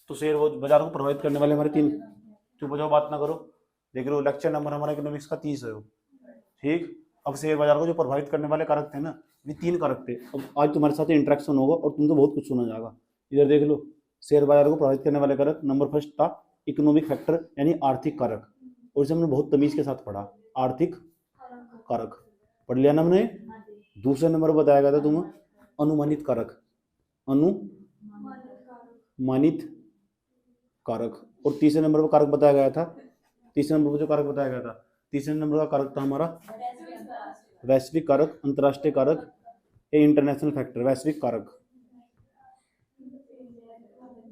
तो शेयर बाजार को प्रभावित करने वाले हमारे तीन, चुप हो जाओ बात ना करो। देख रहे हो लेक्चर नंबर हमारा इकोनॉमिक्स का 30 है। ठीक, अब शेयर बाजार को जो प्रभावित करने वाले कारक थे ना, ये तीन कारक थे। अब आज तुम्हारे साथ इंटरेक्शन होगा और तुमको बहुत कुछ सुना जाएगा। इधर देख लो, शेयर बाजार को प्रभावित करने वाले कारक नंबर फर्स्ट था इकोनॉमिक फैक्टर यानी आर्थिक कारक, और इसे हमने बहुत तमीज के साथ पढ़ा, आर्थिक कारक पढ़ लिया ना हमने। दूसरे नंबर पर बताया गया था तुम अनुमानित कारक, अनुमानित कारक, और तीसरे नंबर पर कारक बताया गया था, तीसरे नंबर पर जो कारक बताया गया था, तीसरे नंबर का कारक था हमारा वैश्विक कारक, अंतरराष्ट्रीय कारक या इंटरनेशनल फैक्टर। वैश्विक कारक,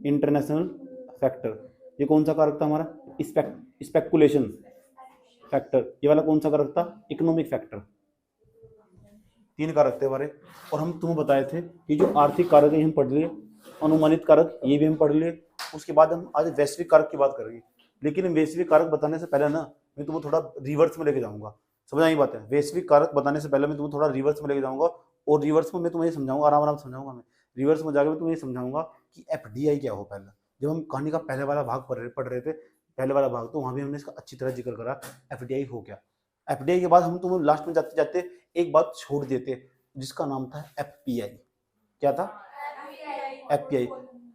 इंटरनेशनल फैक्टर, ये कौन सा कारक था हमारा? Speculation factor. ये वाला कौन सा कारक था? Economic factor. तीन कारक थे हमारे, और हम तुम्हें बताए थे कि जो आर्थिक कारक है हम पढ़ लिए, अनुमानित कारक ये भी हम पढ़ लिए। उसके बाद हम आज वैश्विक कारक की बात करेंगे, लेकिन वैश्विक कारक बताने से पहले ना मैं तुम्हें थोड़ा रिवर्स में लेके जाऊंगा। समझ आई बात है? वैश्विक कारक बताने से पहले मैं तुम्हें थोड़ा रिवर्स में लेके जाऊंगा, और रिवर्स में मैं तुम्हें समझाऊंगा, आराम आराम समझाऊंगा। मैं रिवर्स में जाकर मैं तुम्हें समझाऊंगा कि एफडीआई क्या हो। पहले जब हम कहानी का पहले वाला भाग पढ़ रहे थे, पहले वाला भाग, तो वहां भी हमने इसका अच्छी तरह जिक्र करा एफडीआई हो क्या। एफडीआई के बाद हम तुम्हें लास्ट में जाते जाते एक बात छोड़ देते जिसका नाम था एफपीआई। क्या था? एफपीआई।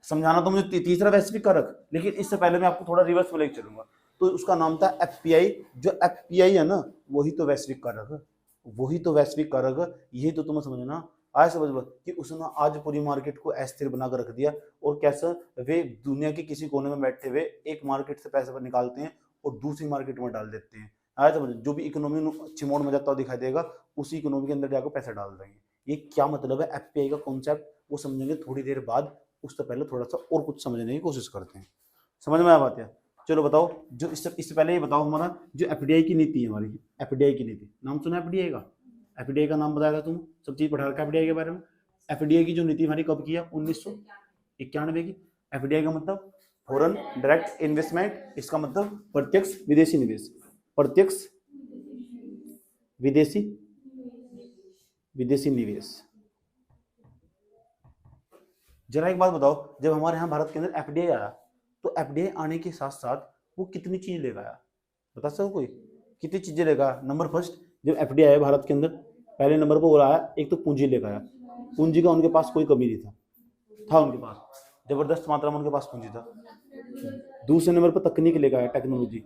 समझाना तो मुझे तीसरा वैश्विक कारक, लेकिन इससे पहले मैं आपको थोड़ा रिवर्स में लेके चलूंगा। तो उसका नाम था एफपीआई। जो एफपीआई है ना, वही तो वैश्विक कारक है, वही तो वैश्विक कारक है। यही तो तुम्हें समझना आज समझ लो कि उसने आज पूरी मार्केट को अस्थिर बना कर रख दिया। और कैसा? वे दुनिया के किसी कोने में बैठे हुए एक मार्केट से पैसे निकालते हैं और दूसरी मार्केट में डाल देते हैं। आज समझ, जो भी इकोनॉमी अच्छी मोड में जाता हुआ दिखाई देगा, उसी इकोनॉमी के अंदर जाकर पैसा डाल देंगे। ये क्या मतलब है एफपीआई का कॉन्सेप्ट, वो समझेंगे थोड़ी देर बाद। उससे पहले थोड़ा सा और कुछ समझने की कोशिश करते हैं। समझ में आ बात है? चलो बताओ, जो इससे पहले ये बताओ हमारा जो एफडीआई की नीति है हमारी, एफडीआई की नीति नाम सुना एफडीआई का? एफडीआई का नाम बताया था तुम, सब चीज पढ़ा रखा एफडीआई के बारे में। एफडीआई की जो नीति हमारी कब की है? 1991 की। एफडीआई का मतलब फॉरेन डायरेक्ट इन्वेस्टमेंट, इसका मतलब प्रत्यक्ष विदेशी निवेश, प्रत्यक्ष विदेशी विदेशी निवेश। जरा एक बात बताओ, जब हमारे यहाँ भारत के अंदर एफडीआई आया, तो एफडीआई आने के साथ साथ वो कितनी चीज लेकर आया? बता सकते कोई? कितनी चीजें लेकर आया? नंबर फर्स्ट, जब एफडीआई आया भारत के अंदर, पहले नंबर पर वो आया, एक तो पूंजी लेकर आया। पूंजी का उनके पास कोई कमी नहीं था उनके पास जबरदस्त मात्रा में उनके पास पूंजी था। दूसरे नंबर पर तकनीक लेकर आया, टेक्नोलॉजी,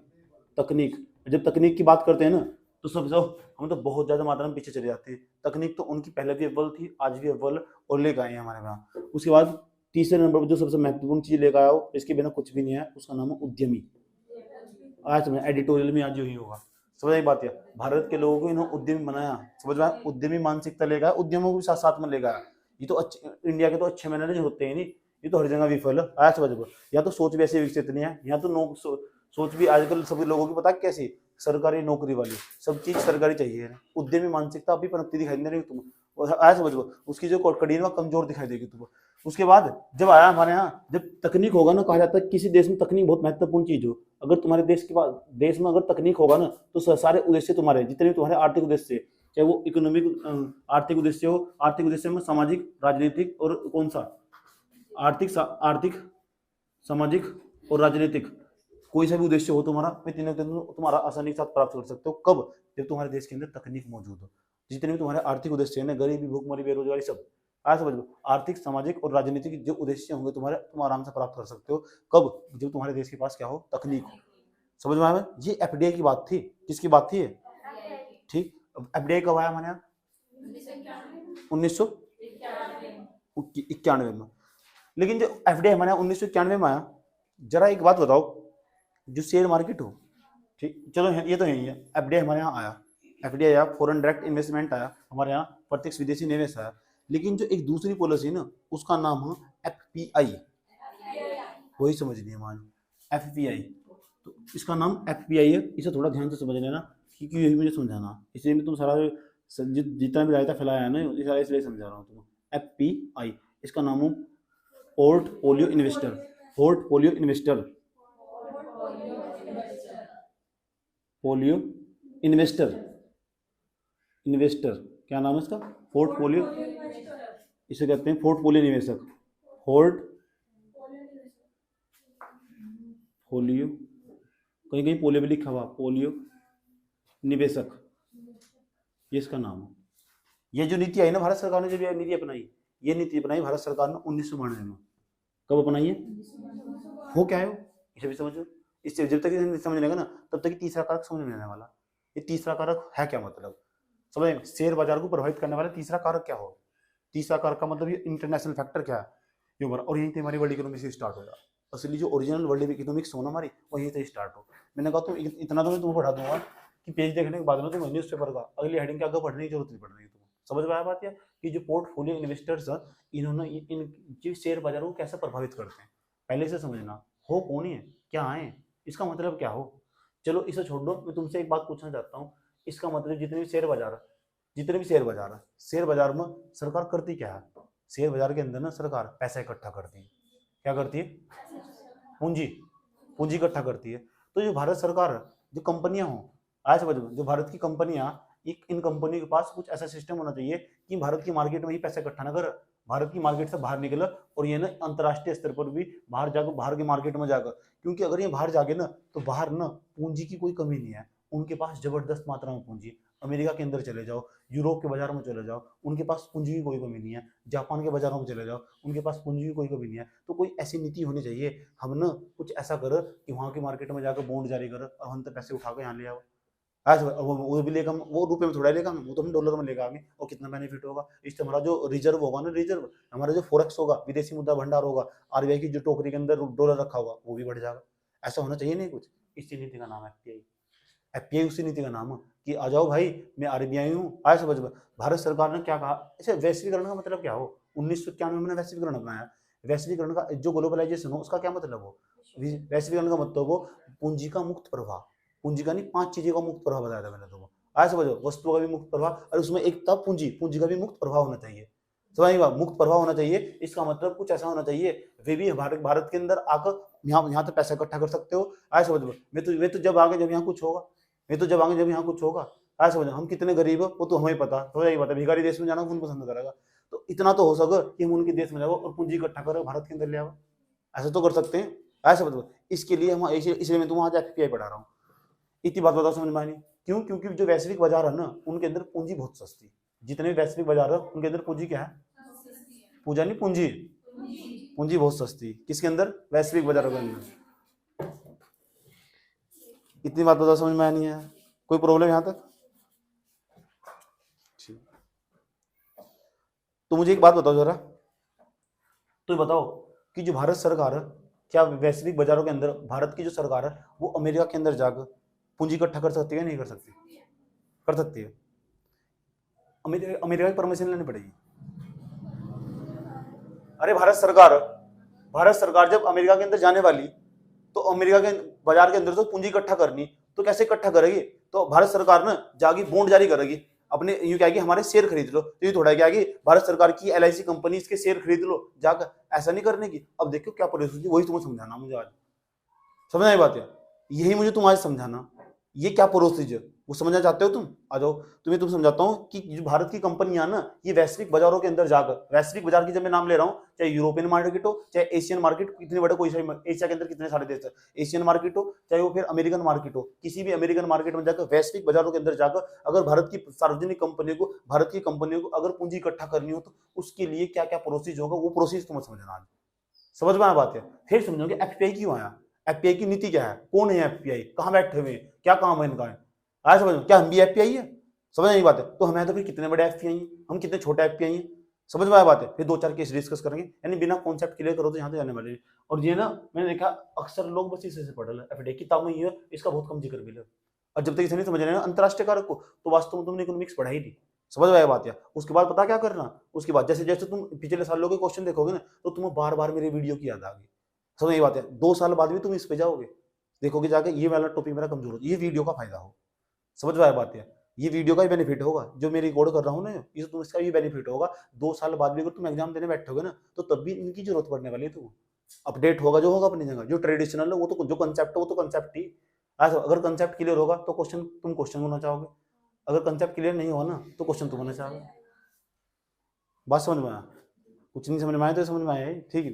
तकनीक। जब तकनीक की बात करते हैं ना, तो समझो हम तो बहुत ज्यादा मात्रा में पीछे चले जाते हैं। तकनीक तो उनकी पहले भी अव्वल थी, आज भी अव्वल, और लेकर आए हैं हमारे यहाँ। उसके बाद तीसरे नंबर पर जो सबसे महत्वपूर्ण चीज लेकर आया हो, इसके बिना कुछ भी नहीं है, उसका नाम है उद्यमी। आज समझ, एडिटोरियल में आज यही होगा। समझ आई बात है? भारत के लोगों को इन्होंने उद्यमी बनाया। समझ में? उद्यमी मानसिकता लेगा, उद्यमों को भी साथ साथ में लेगा। ये तो अच्छे इंडिया के तो अच्छे मैनेजर होते हैं नहीं, ये तो हर जगह विफल है। आया समझ में? या तो सोच भी ऐसी विकसित नहीं है, यहाँ तो सोच भी आजकल सभी लोगों की पता कैसी, सरकारी नौकरी वाली, सब चीज सरकारी चाहिए। उद्यमी मानसिकता अभी पनपती दिखाई दे रही तुम। आया समझ लो, उसकी जो कड़ीन कमजोर दिखाई देगी तुमको। उसके बाद जब आया हमारे यहाँ, जब तकनीक होगा ना, कहा जाता है किसी देश में तकनीक बहुत महत्वपूर्ण चीज हो। अगर तुम्हारे देश के पास, देश में अगर तकनीक होगा ना, तो सारे उद्देश्य तुम्हारे, जितने भी तुम्हारे आर्थिक उद्देश्य, चाहे वो इकोनॉमिक आर्थिक उद्देश्य हो, आर्थिक उद्देश्य में सामाजिक, राजनीतिक, और कौन सा आर्थिक, सामाजिक और राजनीतिक, कोई सा भी उद्देश्य हो तुम्हारा, मैं तीनों तुम्हारा आसानी के साथ प्राप्त कर सकते हो। कब? जब तुम्हारे देश के अंदर तकनीक मौजूद हो। जितने भी तुम्हारे आर्थिक उद्देश्य है ना, गरीबी, भूखमरी, बेरोजगारी, सब आज समझ लो, आर्थिक, सामाजिक और राजनीतिक जो उद्देश्य होंगे तुम्हारे, तुम आराम से प्राप्त कर सकते हो। कब? जब तुम्हारे देश के पास क्या हो? तकनीक हो। समझ में आया? ये एफडीआई की बात थी। किसकी बात थी ये? ठीक। एफडीआई कब आया हमारे यहाँ? 1991 में। लेकिन जो एफडीआई हमारे यहाँ 1991 में आया, जरा एक बात बताओ, जो शेयर मार्केट हो, ठीक, चलो ये तो यही है, एफडीआई हमारे यहाँ आया, एफडीआई आया, फॉरेन डायरेक्ट इन्वेस्टमेंट आया हमारे यहाँ, प्रत्यक्ष विदेशी निवेश आया। लेकिन जो एक दूसरी पॉलिसी ना, उसका नाम है एफपीआई। वही समझनी है मान, एफपीआई। तो इसका नाम एफपीआई है, इसे थोड़ा ध्यान से समझ लेना, क्योंकि यही मुझे समझाना, इसलिए मैं तुम सारा जितना भी रायता फैलाया है ना, इसलिए समझा रहा हूँ तुम। एफपीआई, इसका नाम हो portfolio investor, portfolio investor, polio investor, investor क्या नाम है इसका? पोर्टफोलियो, इसे कहते हैं पोर्टफोलियो निवेशक, पोर्ट पोलियो, कहीं कहीं पोलियो भी लिखा हुआ, पोलियो निवेशक, ये इसका नाम है। ये जो नीति आई ना भारत सरकार ने, जो ये नीति अपनाई, ये नीति अपनाई भारत सरकार ने 1992 में। कब अपनाई है? हो क्या है वो, इसे भी समझो। इससे जब तक इसे समझ लेगा ना तब तक तीसरा कारक समझ में आने वाला। ये तीसरा कारक है क्या मतलब, समझ, शेयर बाजार को प्रभावित करने वाला तीसरा कारक क्या हो। तीसरा कारक का मतलब ये इंटरनेशनल फैक्टर क्या है, ये और यहीं से हमारी वर्ल्ड इकोनॉमी से स्टार्ट होगा। असली जो ओरिजिनल वर्ल्ड इकोनॉमिक्स हो ना हमारी, वो यहीं से स्टार्ट हो। मैंने कहा तुम इतना तो मैं तुम्हें पढ़ा दूंगा कि पेज देखने के बाद में तुम न्यूज़ पेपर का अगली हेडिंग के आगे पढ़ने की जरूरत नहीं पड़ रही। तुम्हें समझ में आया बात? कि जो पोर्टफोलियो इन्वेस्टर्स हैं, इन्होंने इन जो शेयर बाजार को कैसे प्रभावित करते हैं, पहले से समझना। हो कौन है, क्या है, इसका मतलब क्या हो। चलो इसे छोड़ दो, मैं तुमसे एक बात पूछना चाहता हूँ। इसका मतलब जितने भी शेयर बाजार है, शेयर बाजार में सरकार करती क्या है? शेयर बाजार के अंदर ना सरकार पैसा इकट्ठा करती है। क्या करती है? पूंजी इकट्ठा करती है। तो जो भारत सरकार, जो कंपनियां हो, आज समझो, जो भारत की कंपनियां, इन कंपनियों के पास कुछ ऐसा सिस्टम होना चाहिए कि भारत की मार्केट में ही पैसा इकट्ठा ना कर, भारत की मार्केट से बाहर निकल और ये ना अंतर्राष्ट्रीय स्तर पर भी बाहर जाकर, बाहर की मार्केट में जाकर, क्योंकि अगर ये बाहर जाके ना तो बाहर ना पूंजी की कोई कमी नहीं है। उनके पास जबरदस्त मात्रा में पूंजी। अमेरिका के अंदर चले जाओ, यूरोप के बाजार में चले जाओ, उनके पास पूंजी की कोई कमी नहीं है। जापान के बाजारों में चले जाओ, उनके पास पूंजी की कोई कमी नहीं है। तो कोई ऐसी नीति होनी चाहिए, हम ना कुछ ऐसा कर कि वहाँ की मार्केट में जाकर बॉन्ड जारी कर और हम तो पैसे उठा के यहाँ ले आओ। आज वो भी लेगा, वो रुपए में थोड़ा लेगा, वो तो हम डॉलर में लेगा आगे। और कितना बेनिफिट होगा इससे, हमारा जो रिजर्व होगा ना, रिजर्व हमारा जो फोरेक्स होगा, विदेशी मुद्रा भंडार होगा, आरबीआई की जो टोकरी के अंदर डॉलर रखा होगा वो भी बढ़ जाएगा। ऐसा होना चाहिए नहीं कुछ। इसी नीति का नाम है एफपीआई। एफपीआई उसी नीति का नाम है कि आ जाओ भाई, मैं आरबीआई हूँ। आज समझ, भारत सरकार ने क्या कहा, ऐसे वैश्वीकरण का मतलब क्या हो। 1991 में वैश्वीकरण अपनाया। वैश्वीकरण का जो ग्लोबलाइजेशन हो उसका क्या मतलब हो। वैश्वीकरण का मतलब हो पूंजी का मुक्त प्रवाह। पूंजी का नहीं, 5 चीजों का मुक्त प्रवाह बताया था मैंने तुमको। आज समझो, वस्तुओं का भी मुक्त प्रवाह, और उसमें एक था पूंजी का भी मुक्त प्रवाह होना चाहिए। समझिएगा, मुक्त प्रवाह होना चाहिए, इसका मतलब कुछ ऐसा होना चाहिए, वे भी भारत के अंदर आकर यहाँ तक पैसा इकट्ठा कर सकते हो। आज समझो, मैं तो जब आगे, जब यहाँ कुछ होगा, आज समझो, हम कितने गरीब हो वो तो हमें पता, तो यही बात है, भिखारी देश में जाना कौन पसंद करेगा। तो इतना तो हो सके कि हम उनके देश में जाओ और पूंजी इकट्ठा करो, भारत के अंदर ले आओ। ऐसा तो कर सकते हैं। ऐसा मतलब इसके लिए हम, इसलिए मैं तुम्हें आज एफपीआई पढ़ा रहा हूँ। इतनी बात बताओ, समझ में आनी क्यों? क्योंकि जो वैश्विक बाजार है ना, उनके अंदर पूंजी बहुत सस्ती। जितने भी वैश्विक बाजार है उनके अंदर पूंजी क्या है? पूजा नहीं, पूंजी बहुत सस्ती। किसके अंदर? वैश्विक बाजारों के अंदर। इतनी बात बताओ, समझ में आनी है? कोई प्रॉब्लम यहाँ तक? तो मुझे एक बात बताओ जरा, तो बताओ कि जो भारत सरकार है, क्या वैश्विक बाजारों के अंदर भारत की जो सरकार है वो अमेरिका के अंदर जाकर पूंजी इकट्ठा कर सकती है? नहीं कर सकती? कर सकती है। अमेरिका की परमिशन लेनी पड़ेगी। अरे भारत सरकार जब अमेरिका के अंदर जाने वाली, तो अमेरिका के बाजार के अंदर तो पूंजी इकट्ठा करनी, तो कैसे इकट्ठा करेगी? तो भारत सरकार ना जागी बॉन्ड जारी करेगी अपने, यूं क्या कि हमारे शेयर खरीद लो। तो ये थोड़ा क्या कि भारत सरकार की एलआईसी कंपनी इसके शेयर खरीद लो जाकर, ऐसा नहीं करने की। अब देखो क्या प्रोसेस, वही तुम्हें समझाना मुझे आज। समझ आई बात है? यही मुझे तुम आज समझाना, ये क्या प्रोसीजर वो समझना चाहते हो तुम? आ जाओ, तुम्हें तुम समझाता हूँ कि जो भारत की कंपनियां ना, ये वैश्विक बाजारों के अंदर जाकर, वैश्विक बाजार की जब मैं नाम ले रहा हूँ, चाहे यूरोपियन मार्केट हो, चाहे एशियन मार्केट, इतने बड़े कोई एशिया के अंदर कितने सारे देश है, एशियन मार्केट हो, चाहे वो फिर अमेरिकन मार्केट हो, किसी भी अमेरिकन मार्केट में जाकर, वैश्विक बाजारों के अंदर जाकर, अगर भारत की सार्वजनिक कंपनियों को, भारत की कंपनियों को अगर पूंजी इकट्ठा करनी हो, तो उसके लिए क्या क्या प्रोसेस होगा, वो प्रोसेस तुम्हें समझना आज। समझ में आया बात है? फिर समझोगे एफपीआई क्यों आया, एफपीआई की नीति क्या है, कौन है एफपीआई, कहाँ बैठे हुए, क्या काम है इनका। आज समझ, क्या हम भी एफपीआई है? समझ नहीं बात है? तो हमें तो फिर कितने बड़े एफपीआई हैं, हम कितने छोटे एफपीआई हैं। समझ में आया बात है? फिर 2-4 केस डिस्कस करेंगे, यानी बिना कॉन्सेप्ट क्लियर करो तो यहाँ से जाने वाले। और ये ना मैंने देखा अक्सर लोग बस इसे से पढ़ रहे, एफडीआई किताब में ये इसका बहुत कम जिक्र मिला। और जब तक इसे नहीं समझ रहे ना अंतरराष्ट्रीय कारक को, तो वास्तव में तुमने इकोनॉमिक्स पढ़ा ही नहीं। समझ में आया बात? या उसके बाद पता क्या करना, उसके बाद जैसे जैसे तुम पिछले सालों के क्वेश्चन देखोगे ना, तो तुम्हें बार बार मेरी वीडियो की याद आ गई। समझ में बात है? 2 साल बाद भी तुम इस पे जाओगे, देखोगे जाके ये वाला टॉपिक मेरा कमजोर हो, ये वीडियो का फायदा हो। समझ में आया बात है? ये वीडियो का ही बेनिफिट होगा, जो मैं रिकॉर्ड कर रहा हूँ ना, ये तुम इसका भी बेनिफिट होगा। 2 साल बाद भी अगर तुम एग्जाम देने बैठोगे ना, तो तब भी इनकी जरूरत पड़ने वाली है। तुम अपडेट होगा जो होगा अपनी जगह, जो ट्रेडिशनल है वो तो, जो कंसेप्ट है वो तो कंसेप्ट ही। आज अगर कंसेप्ट क्लियर होगा तो तुम क्वेश्चन होना चाहोगे, अगर कंसेप्ट क्लियर नहीं हो ना तो क्वेश्चन तुम होना चाहोगे। बात समझ में आया? कुछ नहीं समझ में आया तो समझ में आया, ठीक है?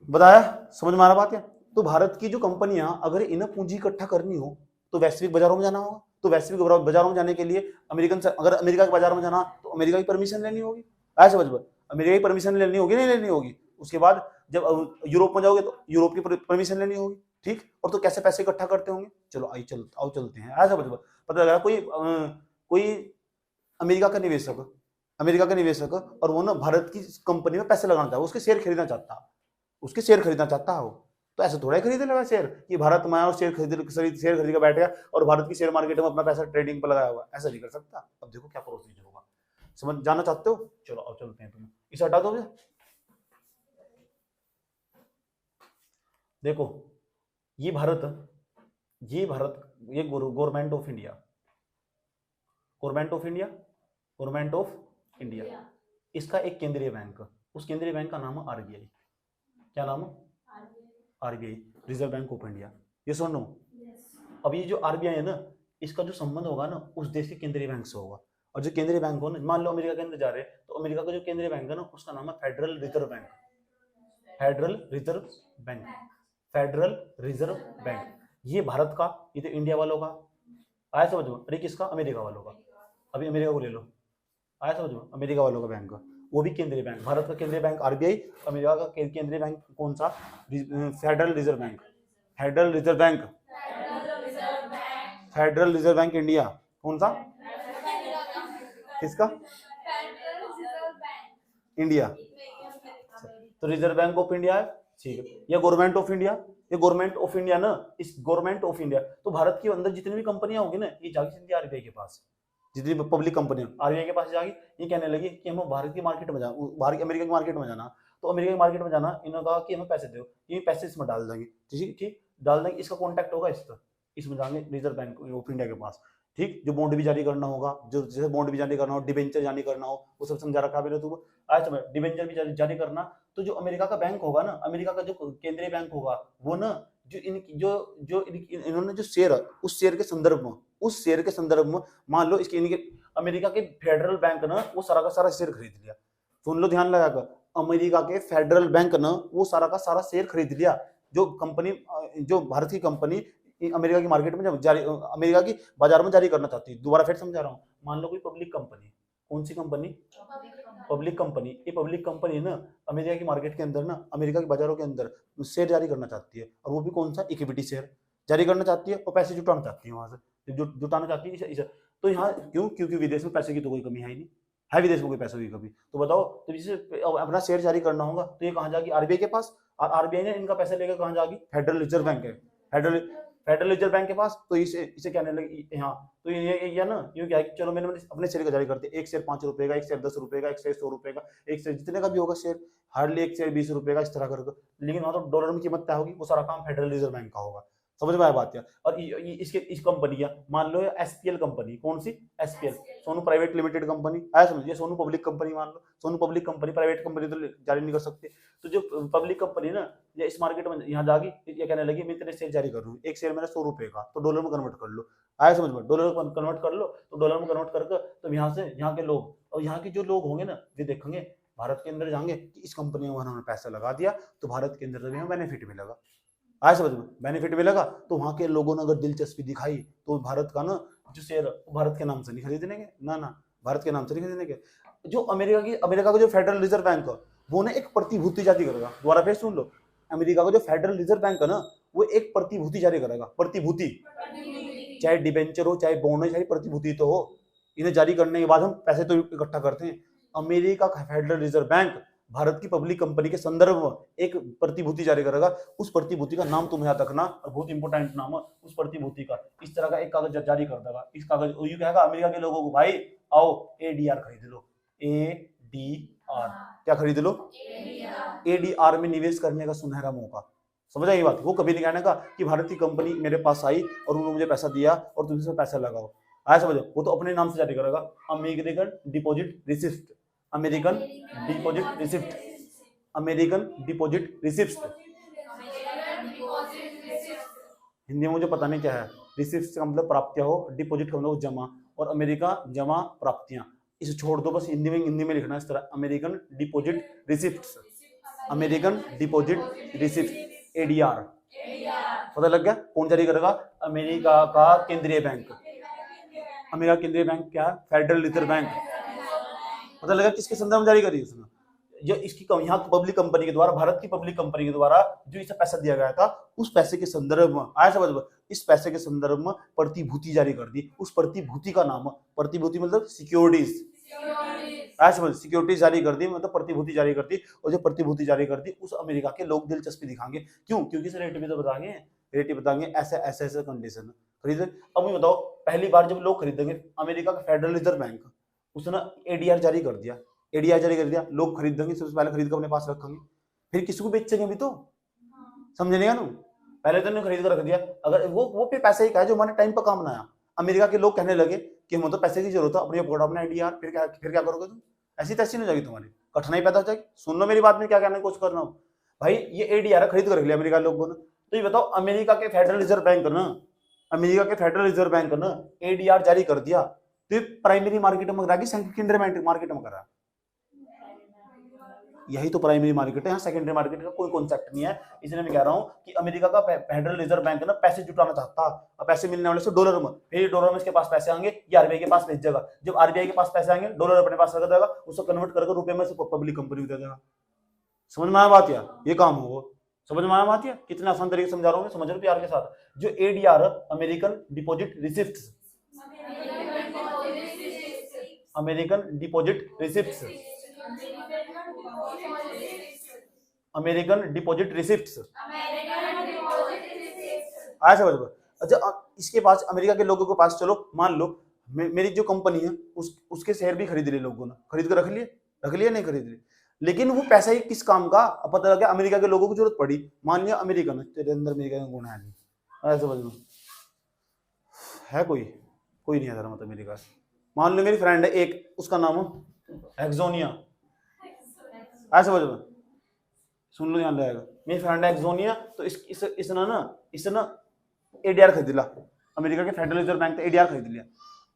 बताया? समझ में आ रहा बात है? तो भारत की जो कंपनियां अगर इन्हें पूंजी इकट्ठा करनी हो तो वैश्विक बाजारों में जाना होगा। तो वैश्विक बाजारों में जाने के लिए अगर अमेरिका के बाजार में जाना तो अमेरिका की परमिशन लेनी होगी। ऐसे समझ, अमेरिका की परमिशन लेनी होगी, नहीं लेनी होगी। उसके बाद जब यूरोप में जाओगे तो यूरोप की परमिशन लेनी होगी, ठीक। और तो कैसे पैसे इकट्ठा करते होंगे, चलो आओ चलते हैं। ऐसा पता लगा कोई अमेरिका का निवेशक और वो ना भारत की कंपनी में पैसे लगाना चाहता है, उसके शेयर खरीदना चाहता है वो। तो ऐसे थोड़ा ही खरीदे लगा शेयर कि भारत में और शेयर खरीद के बैठ गया और भारत की शेयर मार्केट में अपना पैसा ट्रेडिंग पर लगाया हुआ, ऐसा नहीं कर सकता। अब देखो क्या प्रोसीजर होगा, समझ जाना चाहते हो, चलो अब चलते हैं। तुम्हें इसे हटा दो। देखो ये गवर्नमेंट ऑफ इंडिया, इसका एक केंद्रीय बैंक, उस केंद्रीय बैंक का नाम है आरबीआई। क्या नाम है? RBI, reserve bank of India. ये सुनो, अब ये जो आरबीआई है ना, इसका जो संबंध होगा ना उस देश के केंद्रीय बैंक से होगा। और जो केंद्रीय बैंक हो ना, मान लो अमेरिका के अंदर जा रहे हैं तो अमेरिका का जो केंद्रीय बैंक है ना उसका नाम है फेडरल रिजर्व बैंक। ये भारत का, ये तो इंडिया वालों का। आया समझ में? अरे किसका? अमेरिका वालों का। अभी अमेरिका को ले लो, आया समझ में? अमेरिका वालों का बैंक का वो भी केंद्रीय बैंक। भारत का केंद्रीय बैंक आरबीआई, अमेरिका का केंद्रीय बैंक कौन सा? Federal reserve bank India. कौन सा? किसका? इंडिया। तो रिजर्व बैंक ऑफ इंडिया है, ठीक है। या गवर्नमेंट ऑफ इंडिया, ये गवर्नमेंट ऑफ इंडिया ना, इस गवर्नमेंट ऑफ इंडिया तो भारत के अंदर जितनी भी कंपनियां होगी ना ये जागी सीधी आरबीआई के पास। जितनी भी पब्लिक कंपनियां आरबीआई के पास जागी, ये कहने लगी कि हमें भारत की मार्केट में अमेरिका की मार्केट में जाना, तो अमेरिका की मार्केट में जाना, इन्होंने कहा कि हमें पैसे दो, ये पैसे इसमें डाल देंगे, ठीक डाल देंगे। इसका कॉन्टैक्ट होगा इसमें जाएंगे रिजर्व बैंक ऑफ इंडिया के पास, ठीक। जो बॉन्ड भी जारी करना होगा, जो जैसे बॉन्ड भी जारी करना हो, डिबेंचर जारी करना हो, वो सब समझा रखा है तुम। आज डिबेंचर भी जारी करना, तो जो अमेरिका का बैंक होगा ना, अमेरिका का जो केंद्रीय बैंक होगा वो ना इन्होंने जो शेयर, उस शेयर के संदर्भ में मान लो इनके अमेरिका के फेडरल बैंक ना वो सारा का सारा शेयर खरीद लिया। सुन लो ध्यान लगाकर, अमेरिका के फेडरल बैंक ना वो सारा का सारा शेयर खरीद लिया। जो भारत की कंपनी अमेरिका की मार्केट में अमेरिका की बाजार में जारी करना चाहती है। दोबारा फिर समझा रहा हूँ, मान लो कोई पब्लिक कंपनी, कौन सी कंपनी? Public company. ये पब्लिक कंपनी ना अमेरिका की मार्केट के अंदर ना, अमेरिका के बाजारों के अंदर शेयर जारी करना चाहती है, और वो भी कौन सा? इक्विटी शेयर जारी करना चाहती है और पैसे जुटाना चाहती है, वहां से जुटाना चाहती है। तो यहाँ क्यों? क्योंकि विदेश में पैसे की तो कोई कमी है ही नहीं, है विदेश में कोई पैसों की कमी? तो बताओ, तो जिसे अपना शेयर जारी करना होगा तो ये कहाँ जाएगी? आरबीआई के पास। और आरबीआई ने इनका पैसा लेकर कहाँ जाएगी? फेडरल रिजर्व बैंक है, फेडरल रिजर्व बैंक के पास। तो इसे कहने लगे यहाँ, तो ये ना यूँ क्या है कि चलो मैंने अपने शेयर का जारी करते, एक शेयर 5 रुपए का, एक शेयर 10 रुपए का, एक शेयर 100 रुपए का, एक शेयर जितने का भी होगा शेयर, हार्डली एक शेयर 20 रुपए का, इस तरह करके। लेकिन वहां तो डॉलर में कीमत क्या होगी? वो सारा काम फेडरल रिजर्व बैंक का होगा। समझ में आया बात? क्या? और इस कंपनी का मान लो एसपीएल कंपनी, कौन सी? SPL, Sonu private limited company. आया समझिए, सोनू पब्लिक कंपनी मान लो, Sonu public company, private company तो जारी नहीं कर सकते। तो जो पब्लिक कंपनी ना ये इस मार्केट में यहाँ जागी, ये कहने लगी मैं इतने शेयर जारी कर रहा हूँ, एक शेयर मेरा 100 रुपए का, तो डॉलर में कन्वर्ट कर लो। आया समझ में? डॉलर में कन्वर्ट कर लो, तो डॉलर में कन्वर्ट करके तो यहाँ के लोग, और यहाँ के जो लोग होंगे ना वे देखेंगे भारत के अंदर जाएंगे कि इस कंपनी में उन्होंने पैसा लगा दिया तो भारत के अंदर हमें बेनिफिट मिलेगा। आया समझ में? बेनिफिट मिलेगा। तो वहां के लोगों ने अगर दिलचस्पी दिखाई तो भारत का ना जो शेयर, भारत के नाम से नहीं खरीदने के, ना भारत के नाम से नहीं खरीदने के। जो अमेरिका का जो फेडरल रिजर्व बैंक है वो ना एक प्रतिभूति जारी करेगा। दोबारा फिर सुन लो, अमेरिका का जो फेडरल रिजर्व बैंक है ना वो एक प्रतिभूति जारी करेगा। प्रतिभूति, चाहे डिबेंचर हो, चाहे बॉन्ड हो, चाहे प्रतिभूति तो हो, इन्हें जारी करने के बाद हम पैसे तो इकट्ठा करते हैं। अमेरिका का फेडरल रिजर्व बैंक भारत की पब्लिक कंपनी के संदर्भ में एक प्रतिभूति जारी करेगा। उस प्रतिभूति का नाम तुम्हें याद रखना, और बहुत इंपॉर्टेंट नाम है उस प्रतिभूति का। इस तरह का एक कागज जारी कर देगा। इस कागज यूं कहेगा अमेरिका के लोगों को, भाई आओ एडीआर खरीद लो। एडीआर, क्या खरीद लो? एडीआर में निवेश करने का सुनहरा मौका। समझ आई बात? वो कभी नहीं कहने का कि भारत की कंपनी मेरे पास आई और उन्होंने मुझे पैसा दिया और तुम इसमें पैसा लगाओ। आया समझ? वो तो अपने नाम से जारी करेगा, American deposit receipt, American deposit receipt, American deposit receipt. Hindi में मुझे पता नहीं क्या है। रिसिप्ट का मतलब प्राप्तियां हो, डिपॉजिट का मतलब जमा, और अमेरिका जमा प्राप्तियां। इसे छोड़ दो, बस हिंदी में लिखना इस तरह, American deposit receipt, American deposit receipt, ADR. पता लग गया कौन जारी करेगा? अमेरिका का केंद्रीय बैंक। अमेरिका केंद्रीय बैंक क्या? Federal reserve bank. पता लगा किसके संदर्भ में जारी करी उसने? जो इसकी यहाँ पब्लिक कंपनी के द्वारा, भारत की पब्लिक कंपनी के द्वारा जो इसे पैसा दिया गया था, उस पैसे के संदर्भ में आया समझ में, इस पैसे के संदर्भ में प्रतिभूति जारी कर दी। उस प्रतिभूति का नाम, प्रतिभूति मतलब सिक्योरिटीज, आया समझ, सिक्योरिटीज जारी कर दी मतलब प्रतिभूति जारी कर दी। और जो प्रतिभूति जारी कर दी उस अमेरिका के लोग दिलचस्पी दिखाएंगे। क्यों? क्योंकि सर रेट भी तो बताएंगे, रेट बताएंगे ऐसे ऐसे ऐसे कंडीशन खरीदे। अब मुझे बताओ, पहली बार जब लोग खरीदेंगे, अमेरिका का फेडरल रिजर्व बैंक उसने एडीआर जारी कर दिया, एडीआर जारी कर दिया, लोग खरीदेंगे, सबसे पहले खरीद कर अपने पास रखेंगे, फिर किसी को बेचेंगे भी तो, समझ नहीं? पहले तो खरीद कर रख दिया। अगर वो फिर पैसे ही का है जो हमारे टाइम पर काम ना आया। अमेरिका के लोग कहने लगे कि हम तो पैसे की जरूरत है, अपने पकड़ो अपना एडीआर, फिर क्या करोगे तुम? ऐसी तैसी नहीं हो जाएगी, तुम्हारी कठिनाई पैदा हो जाएगी। सुन लो मेरी बात में क्या कहने की कोशिश कर रहा हूँ भाई। ये एडीआर खरीद कर रख लिया अमेरिका लोगों ने, तो ये बताओ अमेरिका के फेडरल रिजर्व बैंक ना, अमेरिका के फेडरल रिजर्व बैंक ने एडीआर जारी कर दिया, तो ये प्राइमरी मार्केट में करा कि सेकेंडरी मार्केट में करा? यही तो प्राइमरी मार्केट है, यहाँ सेकेंडरी मार्केट का कोई कॉन्सेप्ट नहीं है। इसलिए मैं कह रहा हूँ कि अमेरिका का फेडरल रिजर्व बैंक ना पैसे जुटाना चाहता, और पैसे मिलने वाले से डॉलर में, फिर डॉलर में इसके पास पैसे आएंगे, ये आरबीआई के पास भेजेगा। जब आरबीआई के पास पैसे आएंगे, डॉलर अपने पास रख देगा, उसको कन्वर्ट करके रुपए में से पब्लिक कंपनी को दे देगा। समझ में आया बात? या ये काम हो, समझ में आया बात? या कितना आसान तरीके से समझा रहा हूँ, समझ लो प्यार के साथ। जो ADR, American deposit receipt, American deposit receipt, American deposit receipts, आया समझ में? अच्छा, इसके पास अमेरिका के लोगों के पास, चलो मान लो मेरी जो कंपनी है उसके शेयर भी खरीद लिए लोगों ने, खरीद कर रख लिए नहीं खरीद लिए, लेकिन वो पैसा ही किस काम का? पता लगा अमेरिका के लोगों को जरूरत पड़ी, मान लिया अमेरिकन, तेरे अंदर अमेरिका का गुण है नहीं, ऐसा समझ लो है कोई नहीं है धर्म अमेरिका। मान लो मेरी फ्रेंड है एक, उसका नाम एक्सोनिया, ऐसा समझ लो, सुन लो ध्यान रहेगा, मेरी फ्रेंड है एक्सोनिया, तो इसने ना एडीआर खरीद लिया, अमेरिका के फेडरल रिजर्व बैंक ने एडीआर खरीद लिया,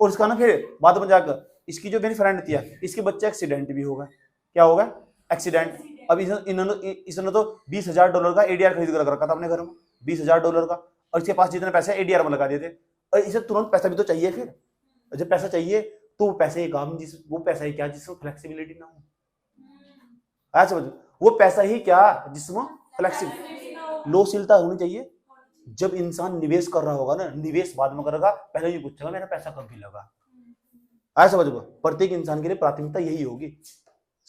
और इसका ना फिर बाद में जाकर इसकी जो मेरी फ्रेंड थी, इसके बच्चे एक्सीडेंट भी होगा। क्या होगा? एक्सीडेंट। अब इसने तो $20,000 का एडीआर खरीद कर रखा था अपने घर में, $20,000 का, और इसके पास जितने पैसे एडीआर में लगा दिए थे, और इसे तुरंत पैसा भी तो चाहिए। फिर जब पैसा चाहिए तो वो पैसे काम, वो पैसा ही क्या जिसमें फ्लेक्सिबिलिटी ना हो, ऐसा समझो, वो पैसा ही क्या जिसमें फ्लेक्सिबिलिटी, लोशीलता होनी चाहिए। जब इंसान निवेश कर रहा होगा ना, निवेश बाद में करेगा, पहले ये पूछेगा मेरा पैसा कब भी लगा, ऐसा समझो। प्रत्येक इंसान के लिए प्राथमिकता यही होगी,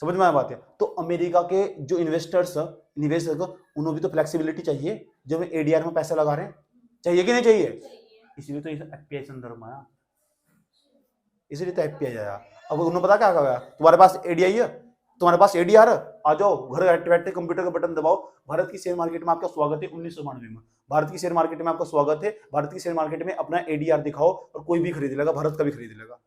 समझ में आया बात है? तो अमेरिका के जो इन्वेस्टर्स, निवेशक, उन्हें भी तो फ्लेक्सिबिलिटी चाहिए जब एडीआर में पैसा लगा रहे हैं, चाहिए कि नहीं चाहिए? इसलिए तो एफपीआई संदर्भ आया, इसलिए तो एफपीआई आया। अब उन्होंने पता क्या कहा, तुम्हारे पास एडीआई है, तुम्हारे पास एडीआर, आ जाओ घर बैठे बैठे कंप्यूटर का बटन दबाओ, भारत की शेयर मार्केट में आपका स्वागत है 1992 में, भारत की शेयर मार्केट में आपका स्वागत है, भारत की शेयर मार्केट में अपना एडीआर दिखाओ, और कोई भी खरीद लेगा, भारत का भी खरीद लेगा,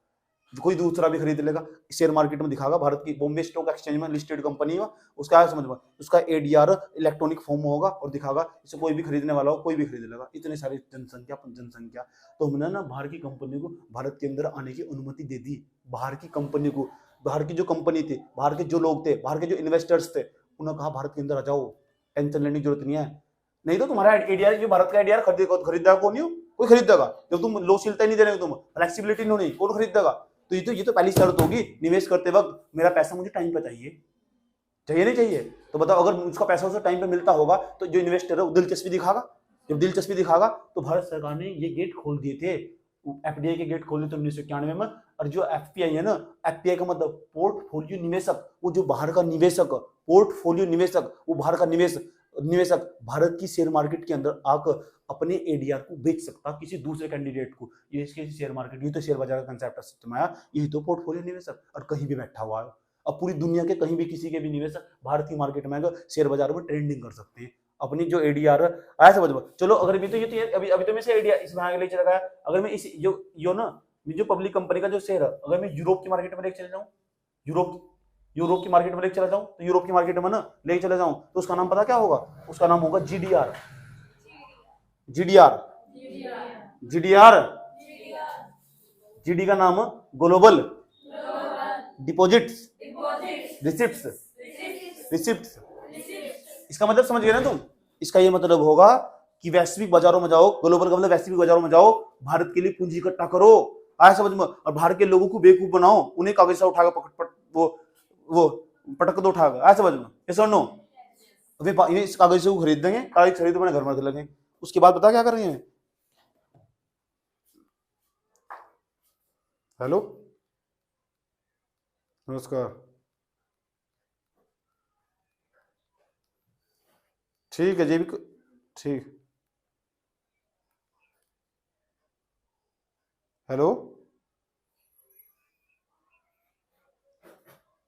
कोई दूसरा भी खरीद लेगा, शेयर मार्केट में दिखागा, भारत की बॉम्बे स्टॉक एक्सचेंज में लिस्टेड कंपनी में, उसका समझ में, उसका एडीआर इलेक्ट्रॉनिक फॉर्म होगा और दिखागा, इसे कोई भी खरीदने वाला हो, कोई भी खरीद लेगा। इतनी सारी जनसंख्या, तो हमने ना बाहर की कंपनी को भारत के अंदर आने की अनुमति दे दी। बाहर की कंपनी को, बाहर की जो कंपनी थी, बाहर के जो लोग थे, बाहर के जो इन्वेस्टर्स थे, उन्होंने कहा भारत के अंदर आ जाओ, टेंशन लेने की जरूरत नहीं है, नहीं तो तुम्हारा एडीआर, जो भारत का एडीआर खरीदेगा कौन? नहीं कोई खरीदेगा, जब तुम लोशीलता नहीं दे रहे हो, तुम फ्लेक्सिबिलिटी नहीं, कौन खरीदेगा? तो ये तो पहली शर्त होगी निवेश करते वक्त, मेरा पैसा मुझे टाइम पे चाहिए नहीं चाहिए? तो बताओ, अगर उसका पैसा उसे टाइम पे मिलता होगा तो जो इन्वेस्टर है वो दिलचस्पी दिखागा, जब दिलचस्पी दिखागा तो भारत सरकार ने ये गेट खोल दिए थे, एफडीआई के गेट खोले थे 1991 में। और जो एफपीआई है ना, एफपीआई का मतलब पोर्टफोलियो निवेशक, वो जो बाहर का निवेशक, पोर्टफोलियो निवेशक, वो बाहर का निवेशक भारत की शेयर मार्केट के अंदर आकर अपने एडीआर को बेच सकता किसी दूसरे कैंडिडेट को। ये इसके शेयर मार्केट, ये तो शेयर बाजार का कंसेप्ट सिस्टम आया, यही तो पोर्टफोलियो निवेशक, और कहीं भी बैठा हुआ है। अब पूरी दुनिया के कहीं भी किसी के भी निवेशक भारत की मार्केट में शेयर बाजार में ट्रेडिंग कर सकते हैं अपनी जो एडीआर आया, समझ में? चलो, अगर भी तो ये अभी तो मैं से एडीआर इसमें आगे ले चला गया, अगर मैं इस जो पब्लिक कंपनी का जो शेयर है, अगर मैं यूरोप की मार्केट में लेके चले जाऊँ, यूरोप की मार्केट में लेके चला जाऊं, तो यूरोप की मार्केट में ना लेके चले जाऊं, तो उसका नाम पता क्या होगा? उसका नाम होगा जीडीआर। जीडी का नाम ग्लोबल डिपॉजिट्स रिसिप्ट्स। इसका मतलब समझ गए ना तुम? इसका ये मतलब होगा कि वैश्विक बाजारों में जाओ, ग्लोबल का मतलब वैश्विक बाजारों में जाओ, भारत के लिए पूंजी इकट्ठा करो, आया समझ में, और भारत के लोगों को बेवकूफ बनाओ, उन्हें कागज से उठाकर वो पटक दो उठाकर, आया समझ में, ये सुनो वे इस कागज से वो खरीद देंगे, कागज खरीद अपने घर में लगे, उसके बाद पता क्या कर रहे हैं। हेलो नमस्कार, ठीक है जी, ठीक, हेलो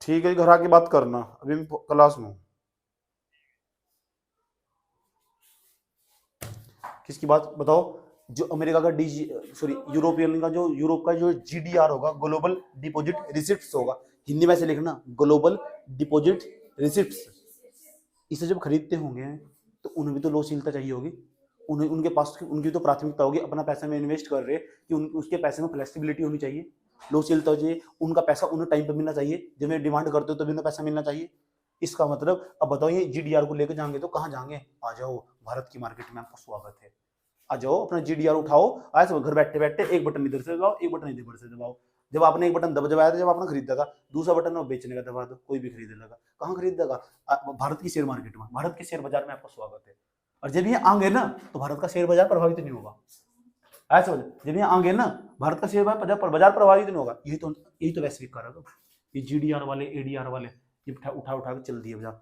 ठीक है, घर आके बात करना, अभी मैं क्लास में हूँ। किसकी बात बताओ, जो अमेरिका का डीजी सॉरी यूरोपियन का जो यूरोप का जो जीडीआर होगा, ग्लोबल डिपॉजिट रिसिप्ट्स होगा, हिंदी में से लिखना, ग्लोबल डिपॉजिट रिसिप्ट्स, इसे जब खरीदते होंगे तो उन्हें भी तो लोचशीलता चाहिए होगी, उन्हें उनके पास उनकी तो प्राथमिकता होगी, अपना पैसा में इन्वेस्ट कर रहे हैं कि उसके पैसे में फ्लेक्सिबिलिटी होनी चाहिए, लोचशीलता चाहिए, उनका पैसा उन्हें टाइम पर मिलना चाहिए, जब मैं डिमांड करते हो तभी उन्हें पैसा मिलना चाहिए। इसका मतलब अब बताओ ये जीडीआर को लेकर जाएंगे तो कहाँ जाएंगे, आ जाओ भारत की मार्केट में, आपका स्वागत है, आ जाओ अपना जीडीआर उठाओ, आज घर बैठे बैठे एक बटन इधर से दबाओ, एक बटन इधर से दबाओ, जब आपने एक बटन दबाया था जब आपने खरीदा था, दूसरा बटन वो बेचने का दबा दो, कोई भी खरीदने लगा, कहाँ खरीदेगा, भारत की शेयर मार्केट में, भारत के शेयर बाजार में आपका स्वागत है। और जब ये आएंगे ना तो भारत का शेयर बाजार प्रभावित नहीं होगा, ऐसा जब ये आएंगे ना भारत का शेयर बाजार प्रभावित नहीं होगा, यही तो वैश्विक कारक, ये जीडीआर वाले एडीआर वाले ये उठा उठा के चल दिए बाजार,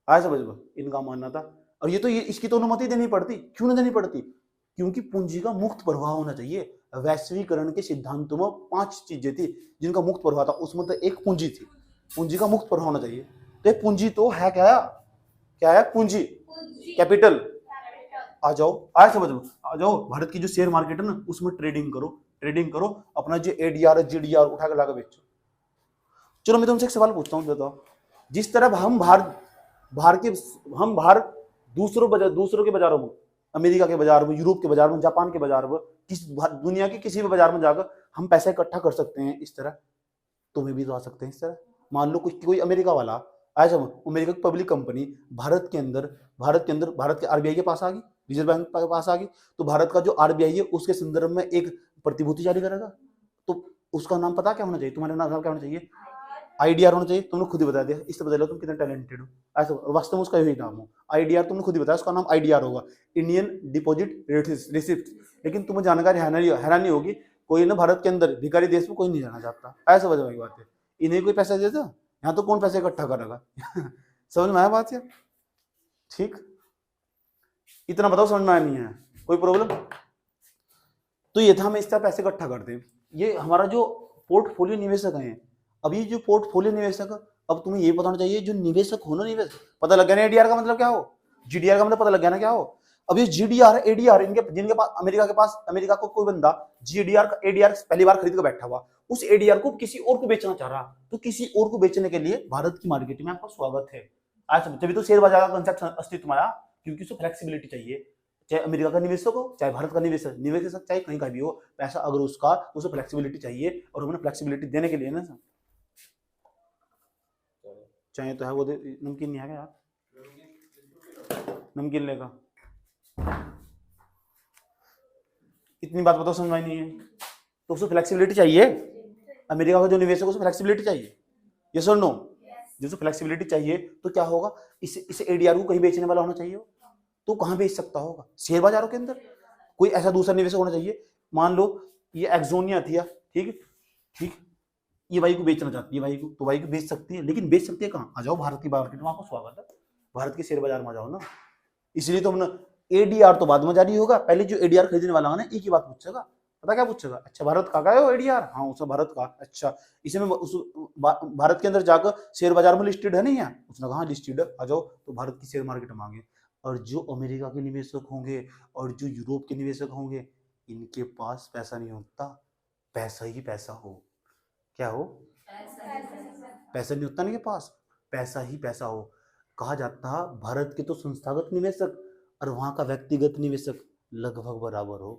ऐसा समझ, इनका मानना था। और ये इसकी तो अनुमति देनी पड़ती, क्यों नहीं देनी पड़ती, क्योंकि पूंजी का मुक्त प्रवाह होना चाहिए। वैश्वीकरण के सिद्धांतों में 5 चीजें थी जिनका मुक्त प्रवाह था, उसमें तो एक पूंजी थी, पूंजी का मुक्त प्रवाह होना चाहिए। तो पूंजी तो है क्या है पूंजी, कैपिटल। आ जाओ, आया समझ में, आ जाओ भारत की जो शेयर मार्केट है ना उसमें ट्रेडिंग करो, अपना जो एडीआर जीडीआर उठा के लाकर बेचो। चलो मैं तुमसे एक सवाल पूछता हूँ, बताओ, जिस तरह हम बाहर दूसरों के बाजारों में, अमेरिका के बाजार में, यूरोप के बाजार में, जापान के बाजार में, दुनिया के किसी भी बाजार में जाकर हम पैसा इकट्ठा कर सकते हैं, इस तरह तुम्हें भी तो आ सकते हैं इस तरह। मान लो कोई अमेरिका वाला आया, अमेरिका की पब्लिक कंपनी भारत के आरबीआई के पास आ गई, रिजर्व बैंक के पास आ गई, तो भारत का जो आरबीआई है उसके संदर्भ में एक प्रतिभूति जारी करेगा, तो उसका नाम पता क्या होना चाहिए, तुम्हारे नाम क्या होना चाहिए, आईडीआर होना चाहिए। तुमने खुद ही बता दिया, इससे बता लो तुम कितने टैलेंटेड हो, ऐसा वास्तव में उसका यही नाम हो आईडीआर, तुमने खुद ही बताया उसका नाम आईडीआर होगा, इंडियन डिपॉजिट रिसिप्ट। लेकिन तुम्हें जानकारी हैरानी होगी, कोई ना भारत के अंदर भिखारी देश में कोई नहीं जाना चाहता, ऐसा वजह की बात है, इन्हें कोई पैसा देता, यहाँ तो कौन पैसे इकट्ठा करेगा समझ में आया बात है, ठीक, इतना बताओ समझ में आया नहीं है, कोई प्रॉब्लम। तो ये था, हम इस तरह पैसे इकट्ठा करते हैं, ये हमारा जो पोर्टफोलियो निवेशक है। अब ये जो पोर्टफोलियो निवेशक, अब तुम्हें ये पता होना चाहिए जो निवेशक हो ना, निवेशक पता लग गया ना, एडीआर का मतलब क्या हो, जीडीआर का मतलब पता लग गया ना क्या हो। अब ये जीडीआर एडीआर जिनके पास अमेरिका को कोई बंदा जीडीआर का एडीआर पहली बार खरीद कर बैठा हुआ, उस एडीआर को किसी और को बेचना चाह रहा, तो किसी और को बेचने के लिए भारत की मार्केट में आपका स्वागत है। आज तभी तो शेयर बाजार का कंसेप्ट अस्तित्व में आया, क्योंकि उसको फ्लेक्सिबिलिटी चाहिए, चाहे अमेरिका का निवेशक हो चाहे भारत का निवेशक चाहे कहीं का भी हो, पैसा अगर उसका उसे फ्लेक्सिबिलिटी चाहिए, और उन्हें फ्लेक्सिबिलिटी देने के लिए ना, चाहे तो है वो नमकीन नहीं है क्या यार, नमकीन लेगा, इतनी बात बताओ समझ में नहीं है, तो उसको फ्लेक्सिबिलिटी चाहिए, अमेरिका का जो निवेशक उसको फ्लेक्सिबिलिटी चाहिए, यस और नो, जिसको फ्लेक्सिबिलिटी चाहिए तो क्या होगा, इसे एडीआर को कहीं बेचने वाला होना चाहिए, तो कहां बेच सकता होगा, शेयर बाजारों के अंदर, कोई ऐसा दूसरा निवेशक होना चाहिए। मान लो ये एक्सोनिया थी, ठीक, ये भाई को बेचना चाहती है, भाई को तो भाई को बेच सकती है, लेकिन बेच सकती है कहाँ, आ जाओ भारत की मार्केट में, आपको स्वागत है, भारत के शेयर बाजार में आ जाओ ना। इसलिए तो हमने एडीआर तो बाद में जारी होगा, पहले जो एडीआर खरीदने वाला है ना एक ही बात पूछेगा, पता क्या पूछेगा, अच्छा भारत का है वो एडीआर, हाँ उसमें भारत का, अच्छा इसमें भारत के अंदर जाकर शेयर बाजार में लिस्टेड है नहीं है, उसने कहा लिस्टेड है, आ जाओ, तो भारत की शेयर मार्केट में आगे। और जो अमेरिका के निवेशक होंगे और जो यूरोप के निवेशक होंगे, इनके पास पैसा नहीं होता, पैसा ही पैसा हो, क्या हो, पैसा नहीं होता, इनके पास पैसा ही पैसा हो। कहा जाता भारत के तो संस्थागत निवेशक और वहां का व्यक्तिगत निवेशक लगभग बराबर हो,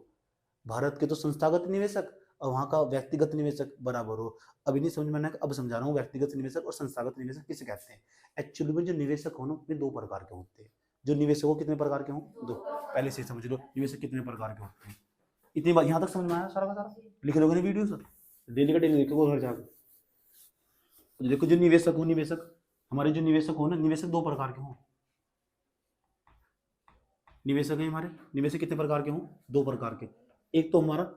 भारत के तो संस्थागत निवेशक और वहां का व्यक्तिगत निवेशक बराबर हो। अभी नहीं समझ में आना, अब समझा रहा हूँ व्यक्तिगत निवेशक और संस्थागत निवेशक किसे कहते हैं। एक्चुअली में जो निवेशक हो ना वे 2 प्रकार के होते हैं, जो निवेशकों कितने प्रकार के हों, दो। पहले से समझ लो निवेशक कितने प्रकार के होते हैं। इतनी बात यहाँ तक समझ में आया सारा का सारा? लिख लोगे ना वीडियो सर, डेली का डेली देखो घर जाकर। तो देखो जो निवेशक हो, निवेशक हमारे जो निवेशक हो ना, निवेशक दो प्रकार के हों। निवेशक है हमारे, निवेशक कितने प्रकार के हों, दो प्रकार के। एक तो हमारा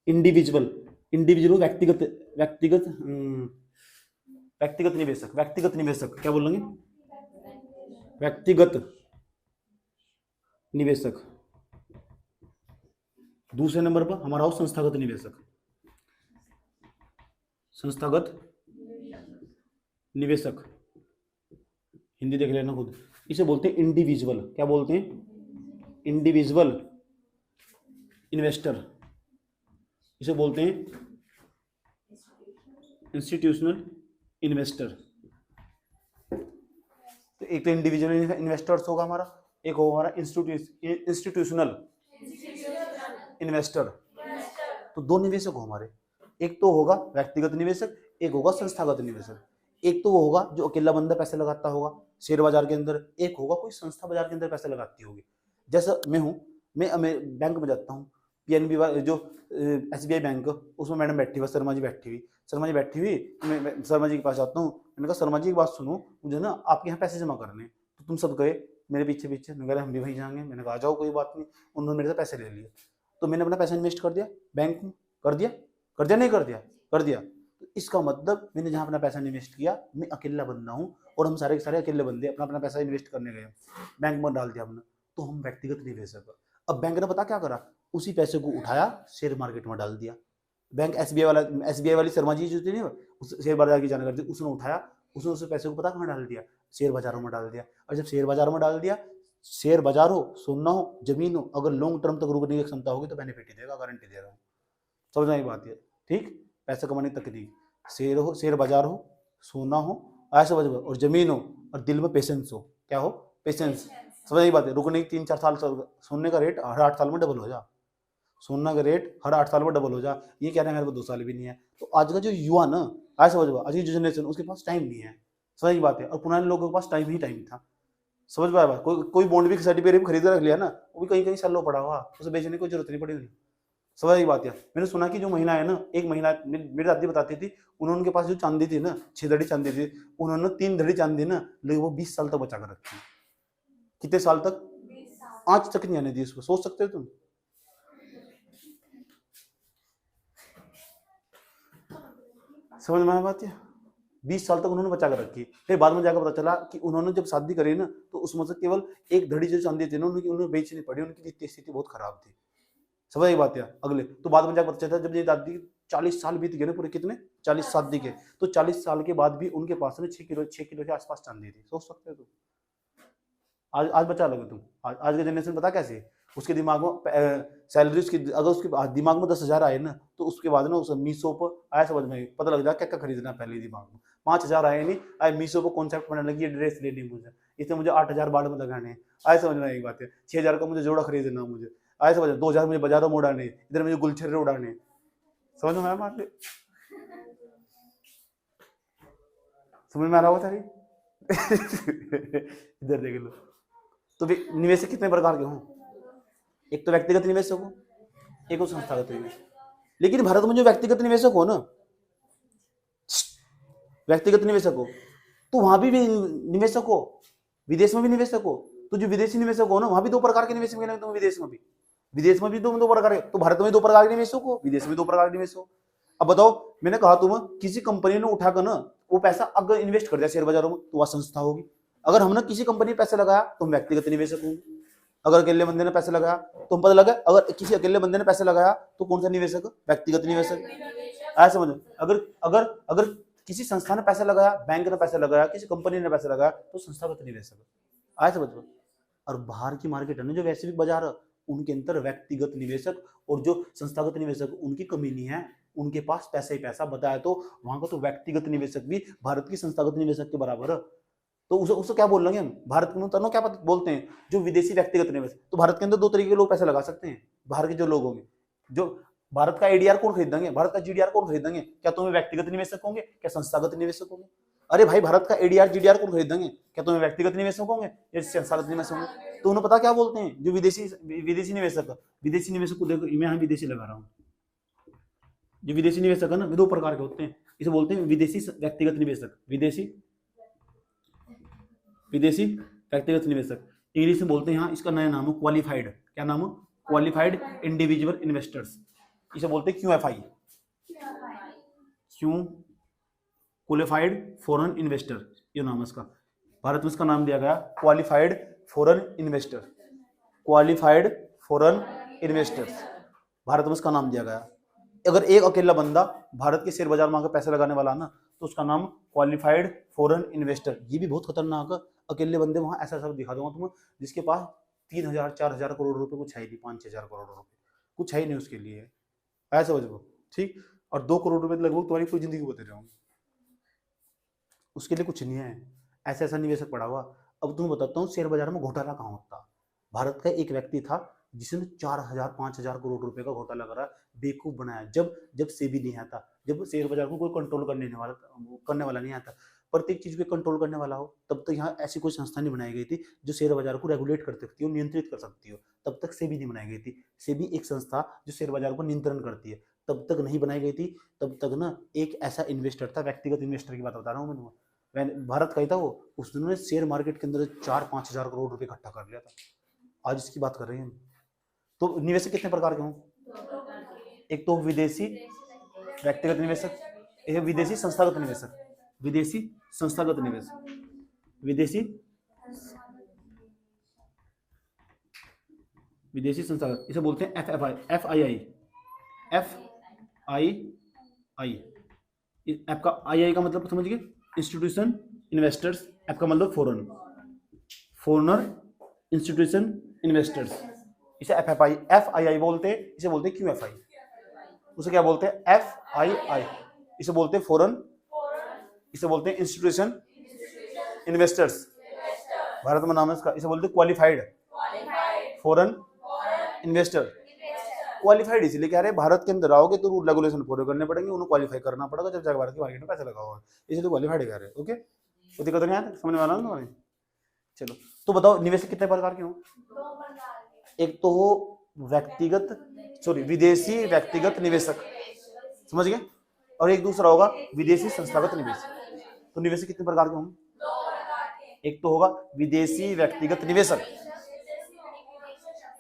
इंडिविजुअल, इंडिविजुअल व्यक्तिगत, व्यक्तिगत व्यक्तिगत निवेशक, व्यक्तिगत निवेशक क्या बोलेंगे, व्यक्तिगत निवेशक। दूसरे नंबर पर हमारा हो संस्थागत निवेशक, संस्थागत निवेशक, हिंदी देख लेना खुद। इसे बोलते हैं इंडिविजुअल, क्या बोलते हैं, इंडिविजुअल इन्वेस्टर। इसे बोलते हैं इंस्टीट्यूशनल इन्वेस्टर। तो एक तो इंडिविजुअल इन्वेस्टर्स होगा हमारा, एक होगा हमारा इंस्टीट्यूशनल इन्वेस्टर। तो दो निवेशक हो हमारे, एक तो होगा व्यक्तिगत निवेशक, एक होगा संस्थागत निवेशक। एक तो वो होगा जो अकेला बंदा पैसे लगाता होगा शेयर बाजार के अंदर, एक होगा कोई संस्था बाजार के अंदर पैसे लगाती होगी। जैसा मैं हूँ, मैं बैंक में जाता हूँ, पीएनबी जो एसबीआई बैंक, उसमें मैडम बैठी हुई, शर्मा जी बैठी हुई, शर्मा जी बैठी हुई, मैं शर्मा जी के पास जाता हूँ। मैंने कहा शर्मा जी एक बात सुनो, मुझे ना आपके यहाँ पैसे जमा करने, तो तुम सब गए मेरे पीछे पीछे। मैंने कहा हम भी वहीं जाएंगे। मैंने कहा आ जाओ कोई बात नहीं। उन्होंने मेरे से पैसे ले लिए, तो मैंने अपना पैसा इन्वेस्ट कर दिया बैंक में। कर दिया, कर दिया नहीं कर दिया, कर दिया। तो इसका मतलब मैंने जहाँ अपना पैसा इन्वेस्ट किया, मैं अकेला बंदा हूँ और हम सारे के सारे अकेले बंदे अपना अपना पैसा इन्वेस्ट करने गए, बैंक में डाल दिया हमने, तो हम व्यक्तिगत निवेशक। अब बैंक ने पता क्या करा, उसी पैसे को उठाया शेयर मार्केट में डाल दिया। बैंक एसबीआई वाली शर्मा जी जो थी ना, उस शेयर बाजार की जानकारी थी, उसने उठाया, उसने उस पैसे को पता कहाँ डाल दिया, शेयर बाजारों में डाल दिया। और जब शेयर बाजार में डाल दिया, शेयर बाजार हो, सोना हो, जमीन हो, अगर लॉन्ग टर्म तक रुकने की क्षमता होगी तो बेनिफिट ही देगा, गारंटी दे रहा हूँ। समझना की बात है, ठीक। पैसा कमाने की तकनीक, शेयर हो, शेयर बाजार हो, सोना हो, ऐसे वजह, और जमीन हो, और दिल में पेशेंस हो। क्या हो, पेशेंस। समझ की बात है, रुकने की 3-4 साल, सोने का रेट हर 8 साल में डबल हो जा, सोना का रेट हर 8 साल में डबल हो जा। ये कह रहे हैं मेरे को 2 साल भी नहीं है। तो आज का जो युवा ना, ऐसा वजह, आज की जो जनरेशन, उसके पास टाइम नहीं है। समझ की बात है। और पुराने लोगों के पास टाइम ही टाइम था। समझ पाया बात। कोई बॉन्ड भी सर्टिफिकेट भी खरीद रख लिया ना, वो भी कहीं कहीं सालों पड़ा हुआ, उसे बेचने की कोई जरूरत नहीं पड़ी हुई। समझ की बात है। मैंने सुना कि जो महिला है ना, एक महिला मेरी दादी बताती थी, उन्होंने उनके पास जो चांदी थी ना, 6 धड़ी चांदी थी, उन्होंने 3 धड़ी चांदी ना, लेकिन वो 20 साल तक बचा कर रखी। कितने साल तक, आज तक नहीं आने दी उसको। सोच सकते हो तुम। समझ में आया बात है। 20 साल तक उन्होंने बचा कर रखी। फिर बाद में जाकर पता चला कि उन्होंने जब शादी करी ना, तो उसमें से केवल 1 धड़ी जो चांदी थी ना, उन्हें बेचनी पड़ी, उनकी स्थिति बहुत खराब थी। समझ की बात है। अगले तो बाद में जाकर पता चला, जब ये दादी 40 साल बीत गए ना पूरे, कितने 40 शादी के, तो 40 साल के बाद भी उनके पास में 6 किलो के आसपास चांदी थी। सोच सकते हो तुम। आज बचा लोगे तुम। आज के जनरेशन पता कैसे है? उसके दिमाग में सैलरी, उसकी अगर उसके दिमाग में 10,000 आए ना, तो उसके बाद ना उसे मीशो पर आया, समझ में पता लग जाए क्या क्या खरीदना। पहले दिमाग में 5,000 आए नहीं, आए मीशो पर कॉन्सेप्ट बनने लगी, ड्रेस लेनी मुझे, इसमें मुझे 8,000 बाढ़ में लगाने हैं। आए समझ में एक बात है। 6,000 का मुझे जोड़ा खरीदना, मुझे आए समझ, 2,000 मुझे बाजारों में उड़ाने, इधर मुझे गुलछर्रे उड़ाने। समझ में आया बात? समझ में आ रहा होता है। इधर देख लो। तो निवेशक कितने प्रकार के हों, एक तो व्यक्तिगत निवेशक हो, एक हो संस्थागत निवेशक। लेकिन भारत में जो व्यक्तिगत निवेशक हो ना, व्यक्तिगत निवेशक हो, तो वहां भी निवेशक हो, विदेश में भी निवेशक हो। तो जो विदेशी निवेशक हो ना, वहां भी 2 प्रकार के निवेशक मिलेंगे तुम्हें। विदेश में भी 2 प्रकार के। तो भारत में 2 प्रकार के निवेशक हो, विदेश में 2 प्रकार के निवेशक हो। अब बताओ, मैंने कहा तुम किसी कंपनी ने उठाकर ना वो पैसा अगर इन्वेस्ट कर दिया शेयर बाजारों में, तो वह संस्था होगी। अगर हमने किसी कंपनी में पैसे लगाया तो हम व्यक्तिगत निवेशक होंगे। अगर अकेले बंदे ने पैसे लगाया तो हम पता लगा, अगर किसी अकेले बंदे ने पैसे लगाया तो कौन सा निवेशक, व्यक्तिगत निवेशक। ऐसा समझो। अगर अगर अगर किसी संस्था ने पैसे लगाया, बैंक ने पैसे लगाया, किसी कंपनी ने पैसे लगाया, तो संस्थागत निवेशक। ऐसा समझो। और बाहर की मार्केट है ना, जो वैश्विक बाजार, उनके अंदर व्यक्तिगत निवेशक और जो संस्थागत निवेशक, उनकी कमी नहीं है। उनके पास पैसा ही पैसा बताया, तो वहां का तो व्यक्तिगत निवेशक भी भारत की संस्थागत निवेशक के बराबर है। तो उसे क्या बोल रहे हैं हम, भारत के तनो क्या बोलते हैं, जो विदेशी व्यक्तिगत निवेश। तो भारत के अंदर 2 तरीके के लोग पैसे लगा सकते हैं, बाहर के जो लोग होंगे, जो भारत का एडीआर कौन खरीदेंगे, भारत का जीडीआर कौन खरीदेंगे? क्या तुम्हें व्यक्तिगत निवेशक होंगे, क्या संस्थागत निवेशक होंगे? अरे भाई भारत का एडीआर जीडीआर कौन खरीदेंगे, क्या तुम्हें व्यक्तिगत निवेशक होंगे या संस्थागत निवेशक होंगे? तो उन्हें पता क्या बोलते हैं जो विदेशी निवेशक को देखो, मैं यहाँ विदेशी लगा रहा हूँ, जो विदेशी निवेशक है ना दो प्रकार के होते हैं, इसे बोलते हैं विदेशी व्यक्तिगत निवेशक, विदेशी व्यक्तिगत निवेशक, इंग्लिश में बोलते हैं यहाँ, इसका नया नाम है क्वालिफाइड, क्या नाम है? क्वालिफाइड इंडिविजुअल इन्वेस्टर्स, इसे बोलते हैं क्यूएफआई, क्वालिफाइड फॉरेन इन्वेस्टर, ये नाम है इसका। भारत में इसका नाम दिया गया qualified foreign investor, qualified foreign investors, Bharat में इसका नाम दिया गया। अगर एक अकेला बंदा भारत के शेयर बाजार में आकर पैसे लगाने वाला ना, तो उसका नाम क्वालिफाइड फॉरेन इन्वेस्टर। ये भी बहुत खतरनाक है, अकेले बंदे वहां ऐसा सब दिखा दूंगा तुम्हें, जिसके पास 3,000 4,000 करोड़ रुपए कुछ है नहीं, 5-6 हजार करोड़ रुपए कुछ है ही नहीं उसके लिए, ऐसा समझ लो, ठीक। और 2 करोड़ रुपए लगभग तुम्हारी पूरी जिंदगी बते रहोगे, उसके लिए कुछ नहीं है, ऐसा ऐसा निवेशक पड़ा हुआ। अब तुम्हें बताता हूँ शेयर बाजार में घोटाला कहाँ होता। भारत का एक व्यक्ति था जिसने 4,000-5,000 करोड़ रुपए का घोटाला करा, बेवकूफ बनाया। जब सेबी नहीं आता, जब शेयर बाजार को कोई कंट्रोल करने वाला नहीं आता, प्रत्येक चीज को कंट्रोल करने वाला हो, तब तक यहाँ ऐसी कोई संस्था नहीं बनाई गई थी जो शेयर बाजार को रेगुलेट कर सकती हो, नियंत्रित कर सकती हो। तब तक सेबी नहीं बनाई गई थी। सेबी एक संस्था जो शेयर बाजार को नियंत्रण करती है, तब तक नहीं बनाई गई थी। तब तक ना एक ऐसा इन्वेस्टर था, व्यक्तिगत इन्वेस्टर की बात बता रहा हूँ मैं, भारत का ही था वो, उसने शेयर मार्केट के अंदर 4-5 हजार करोड़ रुपए इकट्ठा कर लिया था। आज इसकी बात कर रहे हैं हम। तो निवेशक कितने प्रकार के हों? एक तो विदेशी व्यक्तिगत निवेशक, एक विदेशी संस्थागत निवेशक, विदेशी संस्थागत निवेशक, विदेशी संस्थागत, इसे बोलते हैं FII। ऐप का आई का मतलब समझ गए, इंस्टीट्यूशन इन्वेस्टर्स, ऐप का मतलब फॉरेनर इंस्टीट्यूशन इन्वेस्टर्स, इसे FII बोलते हैं, इसे बोलते हैं QFI, उसे क्या बोलते हैं? FII, इसे बोलते हैं फॉरेन, इसे बोलते हैं इंस्टीट्यूशन इन्वेस्टर्स, भारत में नाम है इसका, इसे बोलते हैं क्वालिफाइड फॉरेन इन्वेस्टर। क्वालिफाइड इसलिए कह रहे हैं भारत के अंदर आओगे तो रूल रेगुलेशन फॉलो करने पड़ेंगे, उन्हें क्वालिफाई करना पड़ेगा जब जाकर भारत की मार्केट में पैसा लगाओगे, इसलिए तो क्वालिफाइड कह रहे हैं। ओके, तो दिक्कत नहीं है, समझ में आ रहा है ना? चलो, तो बताओ निवेशक कितने प्रकार के हों? एक तो हो विदेशी व्यक्तिगत निवेशक, समझ गए, और एक दूसरा होगा विदेशी संस्थागत निवेशक। तो निवेशक कितने प्रकार के होंगे? एक तो होगा विदेशी व्यक्तिगत निवेशक,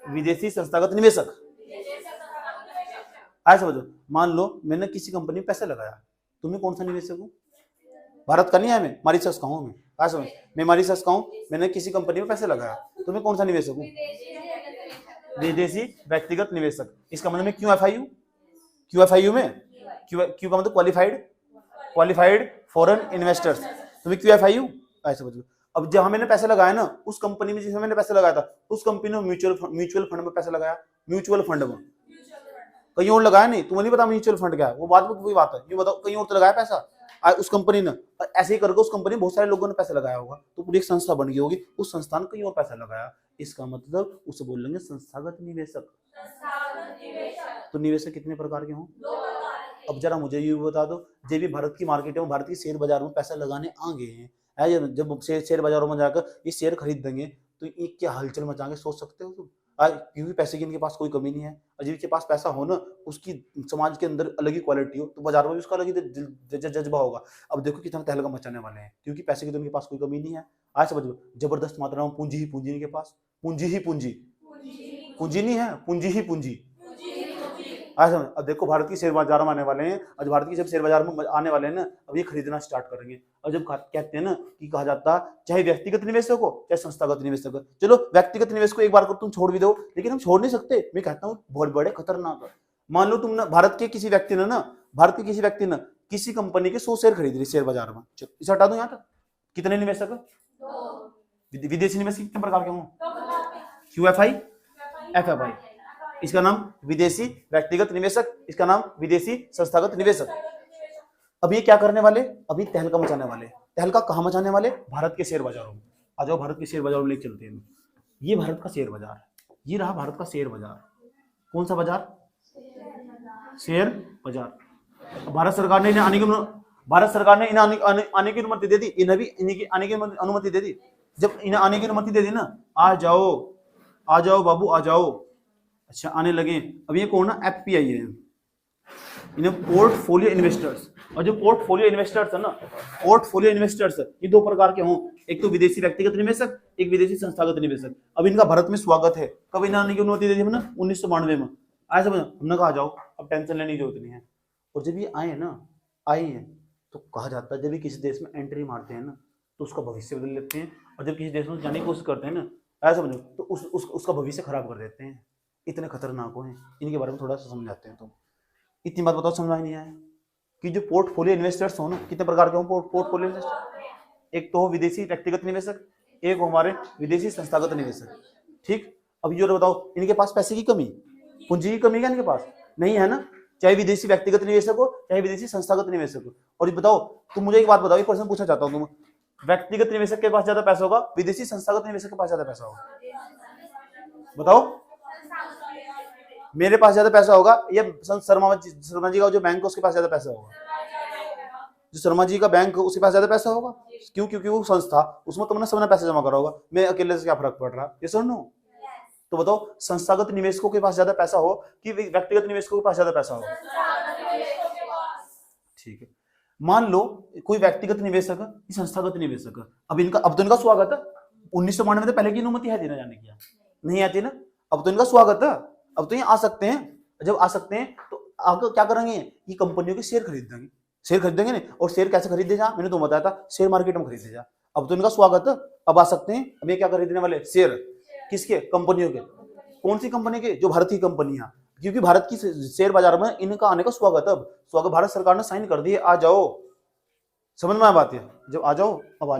विदेशी संस्थागत निवेशक। ऐसा समझो, मान लो मैंने किसी कंपनी में पैसे लगाया, तुम्हें कौन सा निवेशक हूँ? भारत का नहीं है, मैं मॉरिशस का हूँ, मैं मॉरिशस का हूँ, मैंने किसी कंपनी में पैसे लगाया, तुम्हें कौन सा निवेशक हूँ? विदेशी व्यक्तिगत निवेशक। इसका मतलब मैं QFIU में क्यू का मतलब क्वालिफाइड फॉरेन इन्वेस्टर्स, तुम्हें QFIU, ऐसे समझ लो। अब जहां मैंने पैसे लगाया ना, उस कंपनी में जिसमें मैंने पैसे लगाया था, उस कंपनी में म्यूचुअल फंड में पैसे लगाया, म्यूचुअल फंड में कहीं और लगाया नहीं, तुम्हें नहीं पता म्यूचुअल फंड क्या है, वो बात में कोई बात है, ये बताओ कहीं और तो लगाया पैसा उस कंपनी ने, ऐसे ही करके उस कंपनी में बहुत सारे लोगों ने पैसे लगाया होगा, तो पूरी एक संस्था बन गई होगी, उस संस्था ने कहीं और पैसा लगाया, इसका मतलब उसे बोलेंगे संस्थागत निवेशक। तो निवेशक कितने प्रकार के हों? अब जरा मुझे ये बता दो, जब भी भारत की मार्केट में, भारत के शेयर बाजार में पैसा लगाने आ गए हैं, जब शेयर बाजारों में जाकर ये शेयर खरीद देंगे, तो ये क्या हलचल मचाएंगे, सोच सकते हो तुम? क्योंकि पैसे की इनके पास कोई कमी नहीं है, और जिनके पास पैसा हो ना, उसकी समाज के अंदर अलग ही क्वालिटी हो, तो बाजार में भी उसका अलग ही जज्बा होगा। अब देखो कितना तहलका मचाने वाले हैं, क्योंकि पैसे की तो उनके पास कोई कमी नहीं है। आज समझ लो, जबरदस्त मात्रा में पूंजी ही पूंजी इनके पास, पूंजी नहीं है, पूंजी ही पूंजी। आज समझ, अब देखो भारत की शेयर बाजार में आने वाले हैं, आज भारत की जब शेयर बाजार में आने वाले हैं ना, अब ये खरीदना स्टार्ट करेंगे। और जब कहते हैं ना कि कहा जाता चाहे व्यक्तिगत निवेशक हो चाहे संस्थागत निवेशक हो, चलो व्यक्तिगत निवेश को एक बार को तुम छोड़ भी दो, लेकिन हम छोड़ नहीं सकते, मैं कहता हूँ बहुत बड़े खतरनाक है। मान लो तुम भारत के किसी व्यक्ति ने किसी कंपनी के 100 शेयर खरीद लिए शेयर बाजार में, इसे हटा दो यहाँ तक, कितने निवेशक है? विदेशी निवेशक कितने प्रकार के हों? QFI FFI, इसका नाम विदेशी व्यक्तिगत निवेशक, इसका नाम विदेशी संस्थागत निवेशक। अब ये क्या करने वाले? अभी तहलका मचाने वाले। तहलका कहाँ मचाने वाले? भारत के शेयर बाजारों में। आ जाओ भारत के शेयर बाजारों में लेके चलते हैं। ये भारत का शेयर बाजार है, ये रहा भारत का शेयर बाजार। कौन सा बाजार? शेयर बाजार। भारत सरकार ने इन्हें आने की भारत सरकार ने इन्हें आने की अनुमति दे दी, इन्हें भी इन्हें आने की अनुमति दे दी। जब इन्हें आने की अनुमति दे दी ना, आ जाओ बाबू आ जाओ। अच्छा आने लगे। अब ये कौन ना एफपीआई है, इन्हें पोर्टफोलियो इन्वेस्टर्स। और जो पोर्टफोलियो इन्वेस्टर्स है ना, पोर्टफोलियो इन्वेस्टर्स ये दो प्रकार के हों, एक तो विदेशी व्यक्तिगत निवेशक, एक विदेशी संस्थागत निवेशक। अब इनका भारत में स्वागत है। कब इन्हें आने की अनुमति दे दी हमने? 1992 में। आए समझ, हमने कहा जाओ, अब टेंशन लेने की जरूरत नहीं है। और जब ये आए हैं तो कहा जाता है जब भी किसी देश में एंट्री मारते हैं ना तो उसका भविष्य बदल लेते हैं, और जब किसी देश में जाने की कोशिश करते हैं ना, ऐसा समझो, तो उसका भविष्य खराब कर देते हैं। इतने खतरनाक हो हैं, इनके बारे में थोड़ा सा समझाते हैं। तुम इतनी बात बताओ, समझ नहीं आया कि जो पोर्टफोलियो इन्वेस्टर्स हो ना, कितने प्रकार के हो पोर्टफोलियो इन्वेस्टर? एक तो हो विदेशी व्यक्तिगत निवेशक, एक हो हमारे विदेशी संस्थागत निवेशक। ठीक, अब ये बताओ, इनके पास पैसे की कमी, पूंजी की कमी क्या इनके पास नहीं है ना? चाहे विदेशी व्यक्तिगत निवेशक हो, चाहे विदेशी संस्थागत निवेशक हो। और ये बताओ, तुम मुझे एक बात बताओ, एक प्रश्न पूछना चाहता हूं, तुम व्यक्तिगत निवेशक के पास ज्यादा पैसा होगा, विदेशी संस्थागत निवेशक के पास ज्यादा पैसा होगा? बताओ, मेरे पास ज्यादा पैसा होगा या शर्मा जी का जो बैंक है उसके पास ज्यादा पैसा होगा? जो शर्मा जी का बैंक है उसके पास ज्यादा पैसा होगा। क्यों? क्योंकि वो संस्था, उसमें तुमने सबने पैसा जमा करा होगा, मैं अकेले से क्या फर्क पड़ रहा? ये सुन लो, तो बताओ संस्थागत निवेशकों के पास ज्यादा पैसा हो कि व्यक्तिगत निवेशकों के पास ज्यादा पैसा हो? ठीक है, मान लो कोई व्यक्तिगत निवेशक है, संस्थागत निवेशक है। अब तो इनका स्वागत है। 1992 में तो पहले की अनुमति है देना जाने की, नहीं आती ना? अब तो इनका स्वागत है, अब तो ये आ सकते हैं। जब आ सकते हैं तो आगे क्या करेंगे? ये कंपनियों के शेयर खरीद देंगे, शेयर खरीदेंगे नहीं। और शेयर कैसे खरीदे जा, मैंने तो बताया था, शेयर मार्केट में खरीदे जा। अब तो इनका स्वागत है, अब आ सकते हैं। अब ये क्या खरीदने वाले? शेयर। किसके? कंपनियों के। कौन सी कंपनी के? जो भारत की कंपनियां, क्योंकि भारत की शेयर बाजार में इनका आने का स्वागत है। अब स्वागत भारत सरकार ने साइन कर दिए, आ जाओ। समझ में आ बात है? जब आ जाओ, अब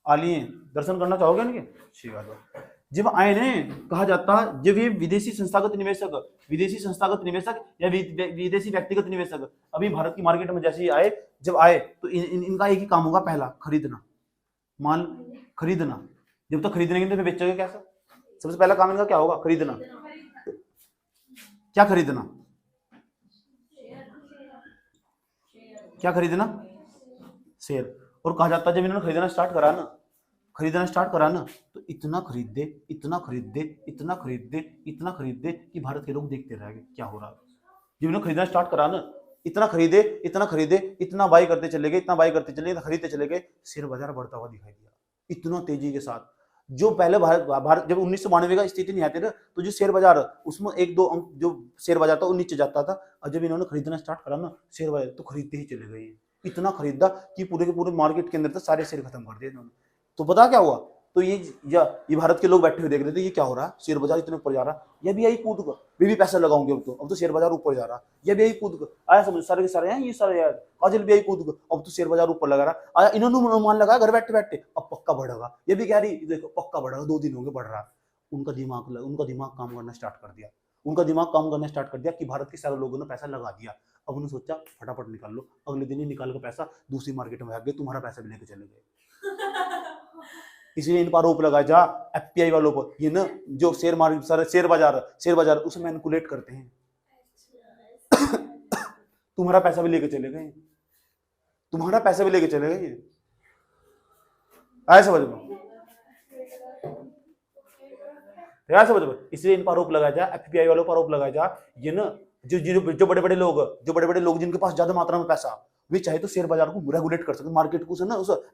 आ लिए दर्शन करना चाहोगे इनके? ठीक है। जब आए ने कहा जाता है, जब ये विदेशी संस्थागत निवेशक या विदेशी व्यक्तिगत निवेशक अभी भारत की मार्केट में जैसे ही आए, जब आए तो इनका एक ही काम होगा, पहला खरीदना, माल खरीदना। जब तक खरीदने के तो बेचोगे कैसे? सबसे पहला काम इनका क्या होगा? खरीदना। क्या खरीदना? क्या खरीदना? शेयर। और कहा जाता है जब इन्होंने खरीदना स्टार्ट करा ना तो इतना खरीदे कि भारत के लोग देखते रह गए क्या हो रहा है। जब इन्होंने खरीदना स्टार्ट करा ना, इतना खरीदे, इतना बाई करते चले गए, खरीदते चले गए, शेयर बाजार बढ़ता हुआ दिखाई दिया इतना तेजी के साथ। जो पहले भारत जब 1992 का स्थिति नहीं आती ना, तो जो शेयर बाजार उसमें एक दो अंक जो शेयर बाजार था वो नीचे जाता था। और जब इन्होंने खरीदना स्टार्ट करा ना शेयर बाजार, तो खरीदते ही चले गए। इतना खरीदा कि पूरे के पूरे मार्केट के अंदर तो सारे शेयर खत्म कर दिए इन्होंने। तो पता क्या हुआ? तो ये भारत के लोग बैठे हुए देख रहे थे, ये क्या हो रहा है, शेयर बाजार इतने ऊपर जा रहा है, ये भी यही कूद कर भी पैसा लगाऊंगे। अब तो शेयर बाजार ऊपर जा रहा है, ये भी यही कूद कर आया। समझ, सारे के सारे हैं ये सारे यार, काजल भी यही कूद कर, अब तो शेयर बाजार ऊपर लगा रहा आया। इन्होंने अनुमान लगाया घर बैठे बैठे, अब पक्का बढ़ेगा। ये भी कह रही देखो पक्का बढ़ेगा, 2 दिन हो गए बढ़ रहा है। उनका दिमाग काम करना स्टार्ट कर दिया कि भारत के सारे लोगों ने पैसा लगा दिया। अब उन्होंने सोचा फटाफट निकाल लो, अगले दिन ही निकाल कर पैसा दूसरी मार्केट में भाग गए, तुम्हारा पैसा भी लेके चले गए। इसलिए इन पर आरोप लगाया जा एफपीआई वालों पर, ये ना जो शेयर बाजार उसे मैनिपुलेट करते हैं। तुम्हारा पैसा भी लेके चले गए, ऐसा समझ लो। इसलिए इन पर आरोप लगाया जा, एफपीआई वालों पर आरोप लगाया जा, ये ना जो बड़े बड़े लोग जिनके पास ज्यादा मात्रा में पैसा, वे चाहे तो शेयर बाजार को रेगुलेट कर सकते हैं, मार्केट को उसे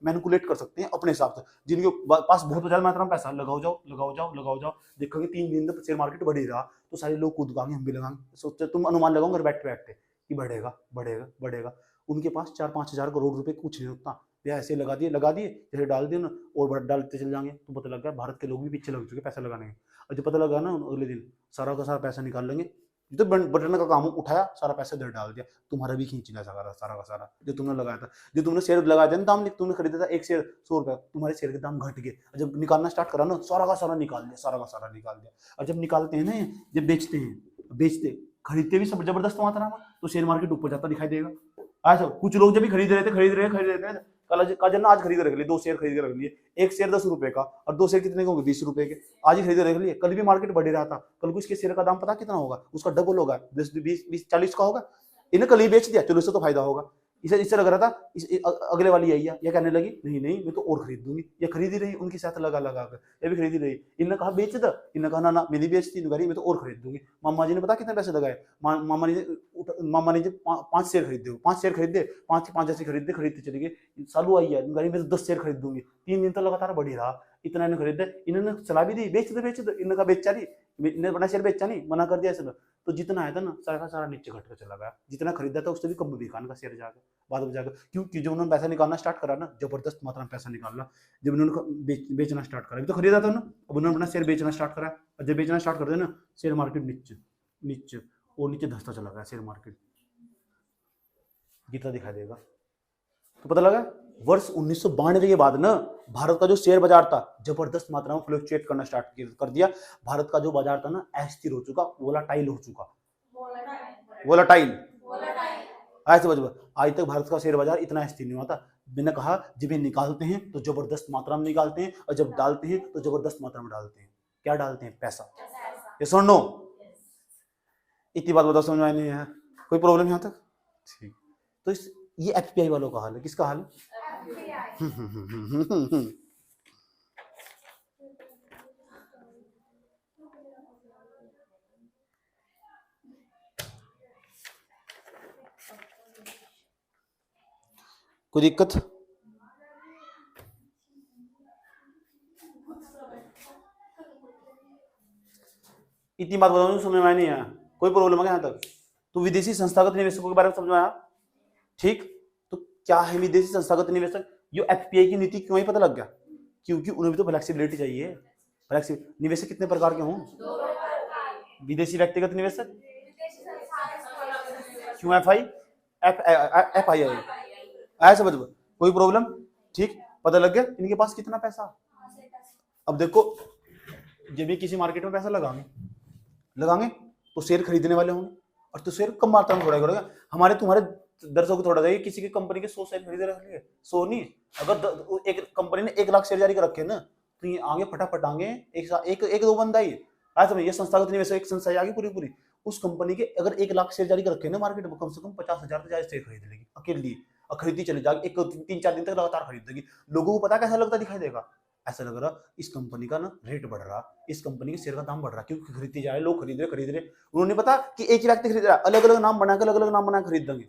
मैनिपुलेट कर सकते हैं अपने हिसाब से। जिनके पास बहुत ज्यादा मात्रा में पैसा, लगाओ जाओ, देखोगे 3 दिन तक शेयर मार्केट बढ़ ही रहा, तो सारे लोग कूद पाएंगे, हम भी लगाएंगे। सोचते तुम अनुमान लगाओगे बैठते कि बढ़ेगा। उनके पास 4-5 हजार करोड़ रुपए कुछ नहीं होता, वे ऐसे लगा दिए जैसे डाल दिए ना, और डालते चले जाएंगे। तो पता लग गया भारत के लोग भी पीछे लग चुके पैसा लगाने के। और जब पता लगा ना, अगले दिन सारा का सारा पैसा निकाल लेंगे। जो बटन का काम उठाया, सारा पैसा इधर डाल दिया, तुम्हारा भी खींच लिया सारा का सारा जो तुमने लगाया था। जो तुमने शेयर लगाया था ना, दाम तुमने खरीदा था 1 शेयर 100 रुपया, तुम्हारे शेयर के दाम घट गए। जब निकालना स्टार्ट करा ना, सारा का सारा निकाल दिया। और जब निकालते हैं ना, जब बेचते खरीदते भी सब जबरदस्त मात्रा में, तो शेयर मार्केट ऊपर जाता दिखाई देगा। ऐसा कुछ लोग जब भी खरीद रहे थे काजल ने आज खरीद रख लिए, 2 शेयर खरीद के रख लिए, एक शेयर 10 रुपए का और 2 शेयर कितने के होंगे, 20 रुपए के, आज ही खरीद रख लिए। कल भी मार्केट बढ़ ही रहा था, कल को इसके शेयर का दाम पता कितना होगा, उसका डबल होगा, 10 20 40 का होगा। इन्हें कल ही बेच दिया, चलो इससे तो फायदा होगा। इससे लग रहा था अगले वाली आई है, ये कहने लगी नहीं नहीं मैं तो और खरीद दूंगी, ये खरीद ही रही उनके साथ लगा लगा कर, ये भी खरीद ही रही। इन्होंने कहा बेच दे, इन्होंने कहा ना मैं नहीं बेचती, मैं तो और खरीद दूंगी। मामा जी ने पता कितने पैसे लगाए, मामा जी 5 शेयर खरीदे, 5 शेयर खरीदे, 5 जैसे खरीदते चले गए। चालू आई है गाड़ी में, 10 शेयर खरीद दूंगी, 3 दिन तो लगातार बढ़ी रहा, इतना इन्होंने खरीदे। इन्होंने सलाह भी दी बेच दो, इन्होंने कहा बेचा नहीं, इन्हें बड़ा शेयर बेचा नहीं, मना कर दिया ऐसे। तो जितना आया था ना सारा का सारा नीचे घट कर चला गया, जितना खरीदा था उससे भी कम बिका का शेयर जाकर बाद में जाकर, क्योंकि जब उन्होंने पैसा निकालना स्टार्ट करा ना, जबरदस्त मात्रा में पैसा निकाला, जब उन्होंने बेचना स्टार्ट करा, तो खरीदा था ना, अब उन्होंने अपना शेयर बेचना स्टार्ट करा, और जब बेचना स्टार्ट कर दिया ना, शेयर मार्केट नीचे नीचे और नीचे धंसता चला गया शेयर मार्केट, गीता दिखा देगा। तो पता लगा वर्ष 1992 के बाद ना भारत का जो शेयर बाजार था जबरदस्त मात्रा में फ्लक्चुएट करना स्टार्ट कर दिया। भारत का जो बाजार था ना अस्थिर हो चुका, वोलाटाइल हो चुका, वोलाटाइल ऐसे बजबा। आज तक भारत का शेयर बाजार इतना स्थिर नहीं हुआ था। मैंने कहा जब ये निकालते हैं तो जबरदस्त मात्रा में निकालते हैं, और जब डालते हैं तो जबरदस्त मात्रा में डालते हैं। क्या डालते हैं? पैसा। ये सुन लो, इतनी बात बताओ, समझ में नहीं है? कोई प्रॉब्लम यहाँ तक? ठीक। तो ये एफपीआई वालों का हाल है। किसका हाल है? कोई दिक्कत? इतनी बात बताऊं समझ में नहीं आया? कोई प्रॉब्लम है यहाँ तक? तो विदेशी संस्थागत निवेशकों के बारे में समझ में आया? ठीक। तो क्या है विदेशी संस्थागत निवेशक? ये एफपीआई की नीति क्यों ही पता लग गया? क्योंकि उन्हें भी तो फ्लेक्सिबिलिटी चाहिए। निवेशक कितने प्रकार के हों? विदेशी व्यक्तिगत निवेशक, क्यों एफ आई एफ आई ऐसे बच। कोई प्रॉब्लम? ठीक, पता लग गया इनके पास कितना पैसा। अब देखो जब भी किसी मार्केट में पैसा लगाएंगे तो शेयर खरीदने वाले होंगे, और तो शेयर कम मात्रा में थोड़ा करेगा। हमारे तुम्हारे दर्शकों को थोड़ा जाएगी, किसी की कंपनी के 100 शेयर खरीदे रख लिए, 100 नहीं, अगर एक कंपनी ने 1 लाख शेयर जारी कर रखे ना, तो ये आगे फटाफट आगे एक दो बंदा ही आज ये संस्थागत निवेशक एक संस्था आगे पूरी उस कंपनी के अगर 1 लाख शेयर जारी कर रखे ना मार्केट में, कम से कम 50,000 तो शेयर खरीद लेगी अकेली, और खरीदती चली जाएगी, एक 3-4 दिन तक लगातार खरीद देगी। लोगों को पता कैसा लगता दिखाई देगा, ऐसा लग रहा इस कंपनी का ना रेट बढ़ रहा, इस कंपनी के शेयर का दाम बढ़ रहा, क्योंकि खरीदती जा रहे, लोग खरीद रहे। उन्होंने पता कि एक ही व्यक्ति खरीद रहा, अलग अलग नाम बनाकर अलग अलग नाम बना खरीद देंगे,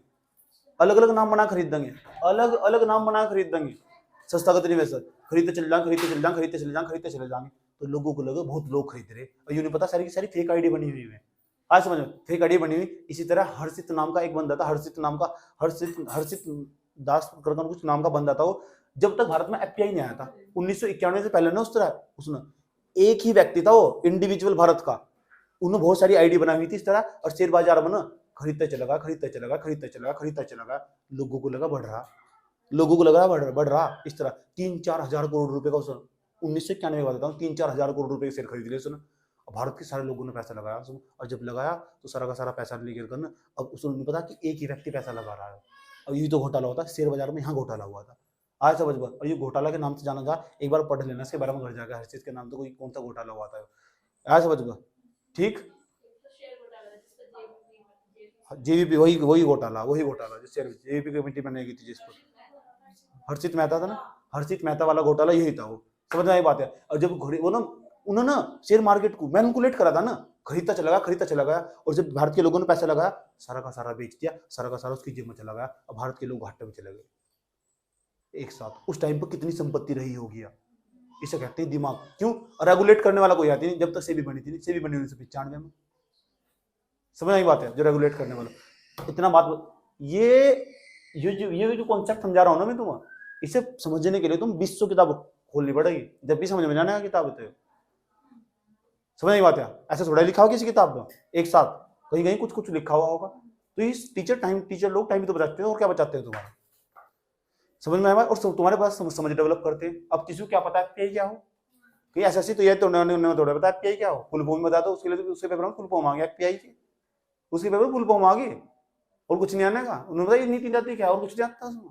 अलग अलग नाम बना खरीद देंगे, अलग अलग नाम बना खरीद देंगे। संस्थागत निवेशक खरीदते चले जाएंगे, तो लोगों को लगे बहुत लोग खरीद रहे, और ये नहीं पता सारी की सारी फेक आईडी बनी हुई है। आज समझ में, फेक आईडी बनी हुई। इसी तरह हर्षित नाम का एक बंदा था, हर्षित दास करके कुछ नाम का बंदा था। वो जब तक भारत में एफपीआई नहीं आया था 1991 से पहले ना, उसने एक ही व्यक्ति था, वो इंडिविजुअल भारत का, उन्होंने बहुत सारी आईडी बनाई हुई थी इस तरह, और शेयर बाजार में ना खरीदता चला गया। लोगों को लगा बढ़ रहा इस तरह 3-4 हजार करोड़ रुपए का उसने 1991 में बताता हूँ 3-4 हजार करोड़ रुपए के शेयर खरीद लिए उसने। भारत के सारे लोगों ने पैसा लगाया उसमें, और जब लगाया तो सारा का सारा पैसा लेकर करना। अब उसने नहीं पता कि एक ही व्यक्ति पैसा लगा रहा है। अब यही तो घोटाला होता है शेयर बाजार में, यहाँ घोटाला हुआ था आज समझ। और ये घोटाला के नाम से जाना था, एक बार पढ़ लेना इसके बारे में घर जाकर, हर चीज के नाम तो कोई कौन सा घोटाला हुआ था आज समझ। ठीक, जेवीपी वही घोटाला जो शेयर जेवीपी कमेटी बनाई गई थी जिस पर हर्षित मेहता था ना, हर्षित मेहता वाला घोटाला यही था। वो समझ में आई बात है। और जब वो ना उन्होंने शेयर मार्केट को मैनिपुलेट करा था ना, खरीदता चला गया, और जब भारत के लोगों ने पैसा लगाया सारा का सारा बेच दिया, सारा का सारा उसकी जेब में चला गया, और भारत के लोग घाटे में चले गए एक साथ। उस टाइम पर कितनी संपत्ति रही होगी, इसे कहते हैं दिमाग। क्यों? रेगुलेट करने वाला कोई आती नहीं, जब तक सेबी बनी थी, सेबी बनी 1995 में। समझ आई बात है, जो रेगुलेट करने वाला। इतना बात ये जो कॉन्सेप्ट समझा रहा हूं ना मैं तुम्हें, इसे समझने के लिए तुम 200 किताब खोलनी पड़ेगी, जब भी समझ में जाने का किताब है। समझ नहीं बात है, ऐसा थोड़ा लिखा हो किसी किताब में एक साथ, कहीं कुछ लिखा हुआ होगा। तो इस टीचर लोग टाइम तो बचाते हैं, और क्या बचाते हैं तुम्हारा, समझ में आया? और तुम्हारे पास समझ डेवलप करते हैं। अब किसी को क्या पता है क्या हो, कि एसएससी तो ये तो उन्होंने थोड़ा पता है क्या हो, फुल फॉर्म बता दो, उसके लिए उसके पेपर में फुल फॉर्म आ गया एफपीआई की, उसके पेपर फुल फॉर्म आ गए, और कुछ नहीं आने का। उन्होंने बताया नीति जाती क्या, और कुछ नहीं आता उसमें।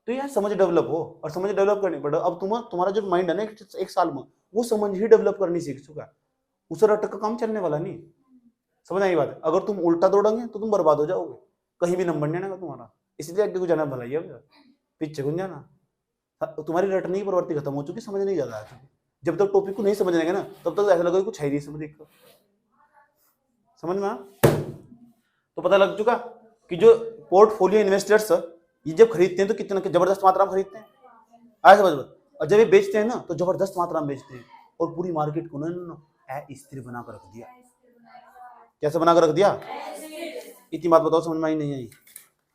तो यार समझ डेवलप हो, और समझ डेवलप करनी पड़े। अब तुम्हारा जो माइंड है ना एक साल में वो समझ ही डेवलप करनी सीख चुका है, उसे रटक का काम चलने वाला नहीं। समझ आई बात? अगर तुम उल्टा दौड़ोगे तो तुम बर्बाद हो जाओगे, कहीं भी नंबर नहीं आएगा तुम्हारा। इसलिए आगे को जाना भला ही है, पीछे को जाना। तुम्हारी रटने की प्रवृत्ति खत्म हो चुकी, समझ नहीं ज्यादा आ चुकी। जब तक टॉपिक को नहीं समझ लेंगे ना तब तक ऐसा लगेगा कुछ है नहीं समझ। समझ में तो पता लग चुका कि जो पोर्टफोलियो इन्वेस्टर्स ये जब खरीदते हैं तो कितना जबरदस्त मात्रा में खरीदते हैं, आया समझ में। और जब ये बेचते हैं ना तो जबरदस्त मात्रा में बेचते हैं, और पूरी मार्केट को ना अस्थिर बना कर रख दिया। कैसे बना कर रख दिया? इतनी बात बताओ, समझ में आई नहीं आई?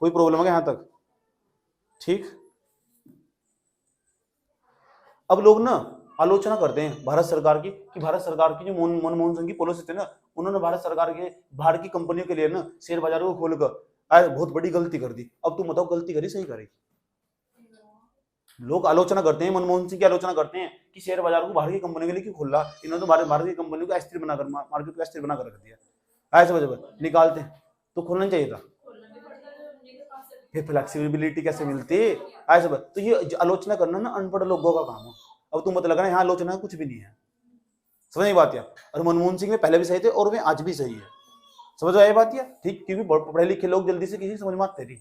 कोई प्रॉब्लम है यहाँ तक? ठीक। अब लोग ना आलोचना करते हैं भारत सरकार की, कि भारत सरकार की जो मनमोहन सिंह की पॉलिसी थी ना, उन्होंने भारत सरकार के बाहर की कंपनियों के लिए ना शेयर बाजारों को खोलकर बहुत बड़ी गलती कर दी। अब तुम बताओ गलती करी सही करी? लोग आलोचना करते हैं, मनमोहन सिंह की आलोचना करते हैं कि शेयर बाजार को बाहर की कंपनियों के लिए क्यों खोला, इन्होंने तो भारत की कंपनियों को अस्थिर बनाकर मार्केट को अस्थिर बनाकर रख दिया। ऐसे वजह निकालते हैं तो खोलना चाहिए था, फिर फ्लेक्सिबिलिटी कैसे मिलती? ऐसे तो ये आलोचना करना ना अनपढ़ लोगों का काम है। अब तुम मतलब लगा ना यहाँ आलोचना कुछ भी नहीं है। समझ आई बात? यार और मनमोहन सिंह में पहले भी सही थे और वे आज भी सही है। समझ आई बात? यार ठीक, क्योंकि पढ़े लिखे लोग जल्दी से किसी समझ में आते नहीं।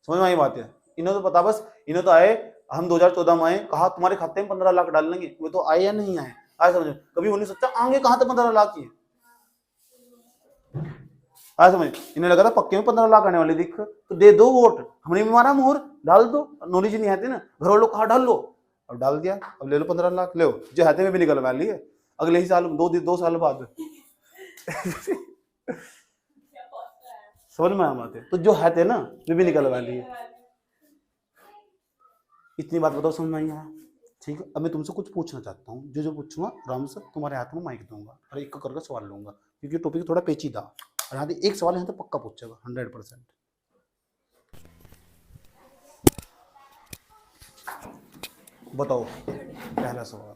समझ में आई बात? है इन्हें तो पता, बस इन्हें तो आए, हम 2014 में आए, कहा तुम्हारे खाते में 15 लाख डाल लेंगे, वे तो आए या नहीं आए? आए समझ, कभी वो नहीं सोचा आगे कहां तक 15 लाख की। आए समझ, इन्हें लगा था पक्के में 15 लाख आने वाले, दिख तो दे दो वोट, हमने भी मारा मोहर, डाल दो। नॉलेज नहीं आती ना, घर वालों कहा डाल लो, अब डाल दिया, अब ले लो 15 लाख, ले जो हाथे में भी निकलवा लिए अगले ही साल, दो साल बाद। समझ में आते तो जो हाथे ना वे भी निकलवा लिए। इतनी बात बताओ, समझ में आई है? ठीक है। अब मैं तुमसे कुछ पूछना चाहता हूँ, जो पूछूंगा आराम से तुम्हारे हाथ में माइक दूंगा और एक करके सवाल लूंगा, क्योंकि टॉपिक थोड़ा पेचीदा, और यहाँ एक सवाल यहाँ तो पक्का पूछेगा 100%। बताओ पहला सवाल,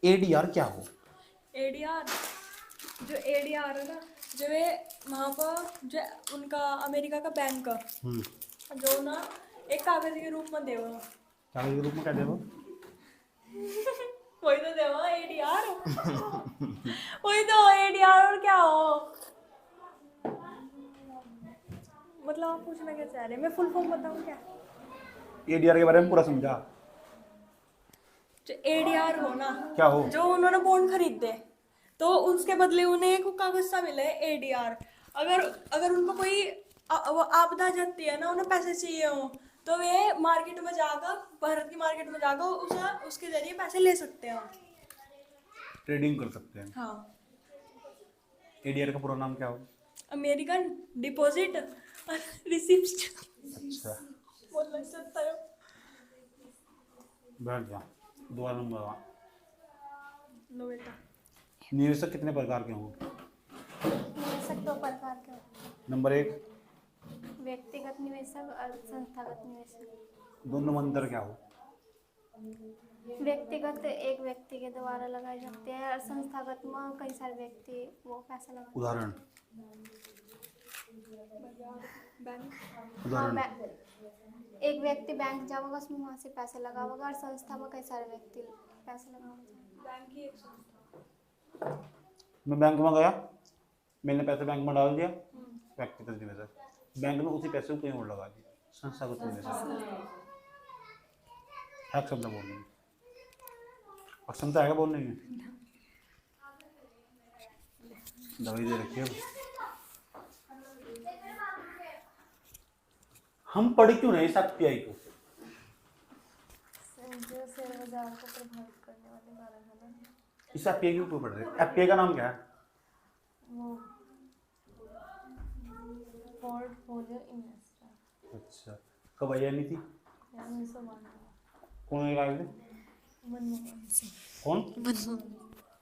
एडीआर क्या हो? एडीआर, जो एडीआर है ना, जो वे वहाँ पर जो उनका अमेरिका का बैंक का जो ना एक कागज के रूप में देवा। कागज के रूप में क्या देवा? वही तो देवा एडीआर। वही तो एडीआर, और क्या हो? मतलब आप पूछना क्या चाह रहे हैं? मैं फुल फॉर्म बताऊं क्या? एडीआर के बारे में पूरा समझा। जो एडीआर हो ना, क्या हो? जो उन्होंने बॉन्ड खरीदे तो उसके बदले उन्हें एक कागज सा मिले एडीआर। अगर उनको कोई आपदा जाती है ना, उन्हें पैसे चाहिए हो, तो वे मार्केट में जाकर, भारत की मार्केट में जाकर उसके जरिए पैसे ले सकते हैं, ट्रेडिंग कर सकते हैं। हाँ। एडीआर का पूरा नाम क्या हो? American deposit receipt. अच्छा, बहुत लग सकता है। बैठ जा। दोबारा नंबर। लो बेटा। निवेशक कितने प्रकार के होंगे? निवेशक दो प्रकार के होते हैं। नंबर 1 व्यक्तिगत निवेशक और संस्थागत निवेशक। दोनों में अंतर क्या हो? व्यक्तिगत एक व्यक्ति के द्वारा लगाए जाते हैं और संस्थागत में कई सारे व्यक्ति वो पैसा लगाते हैं। उदाहरण? हाँ, एक व्यक्ति बैंक जाएगा, उसमें वहाँ से पैसे लगाएगा, और संस्था में कई सारे व्यक्ति पैसे लगाएंगे। बैंक की एक संस्था। मैं बैंक में गया, मैंने पैसे बैंक में डाल दिया, व्यक्तिगत निवेशक। बैंक ने उसी पैसे को कहीं और लगा दिया, संस्थागत निवेशक। है शब्द बोलने में और क्षमता है बोलने में? दवाई दे रखी है। हम पढ़ क्यों नहीं सकते आई को? जो शेयर बाजार को प्रभावित करने वाले कारण है ना। इस एफपीआई के ऊपर पढ़ रहे हैं। एफपीआई का नाम क्या है? वो पोर्टफोलियो इन्वेस्टर। अच्छा, कब आई नहीं थी? 1992। कौन लगाए थे? मनमोहन सिंह। कौन?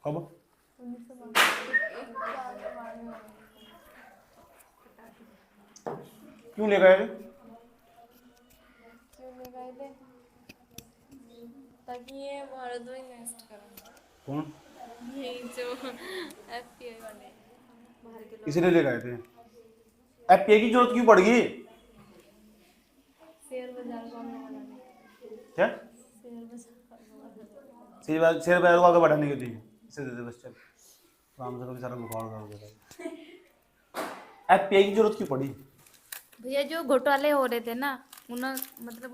कब? 1992। क्यों ले गए थे? क्यों ले गए थे? ताकि ये भारत में इन्वेस्ट करें। कौन? ये जो एफपीआई वाले बाहर के लोग। इसलिए ले गए थे। एफपीआई की जरूरत क्यों पड़ गई? शेयर बाजार को हमने बनाने। क्या शेयर बाजार को आगे बढ़ाने के लिए इसे दे दे बस चल काम से कभी सारा बुखार कर देगा। एफपीआई की जरूरत क्यों पड़ी? भैया जो घोटाले हो रहे थे ना मतलब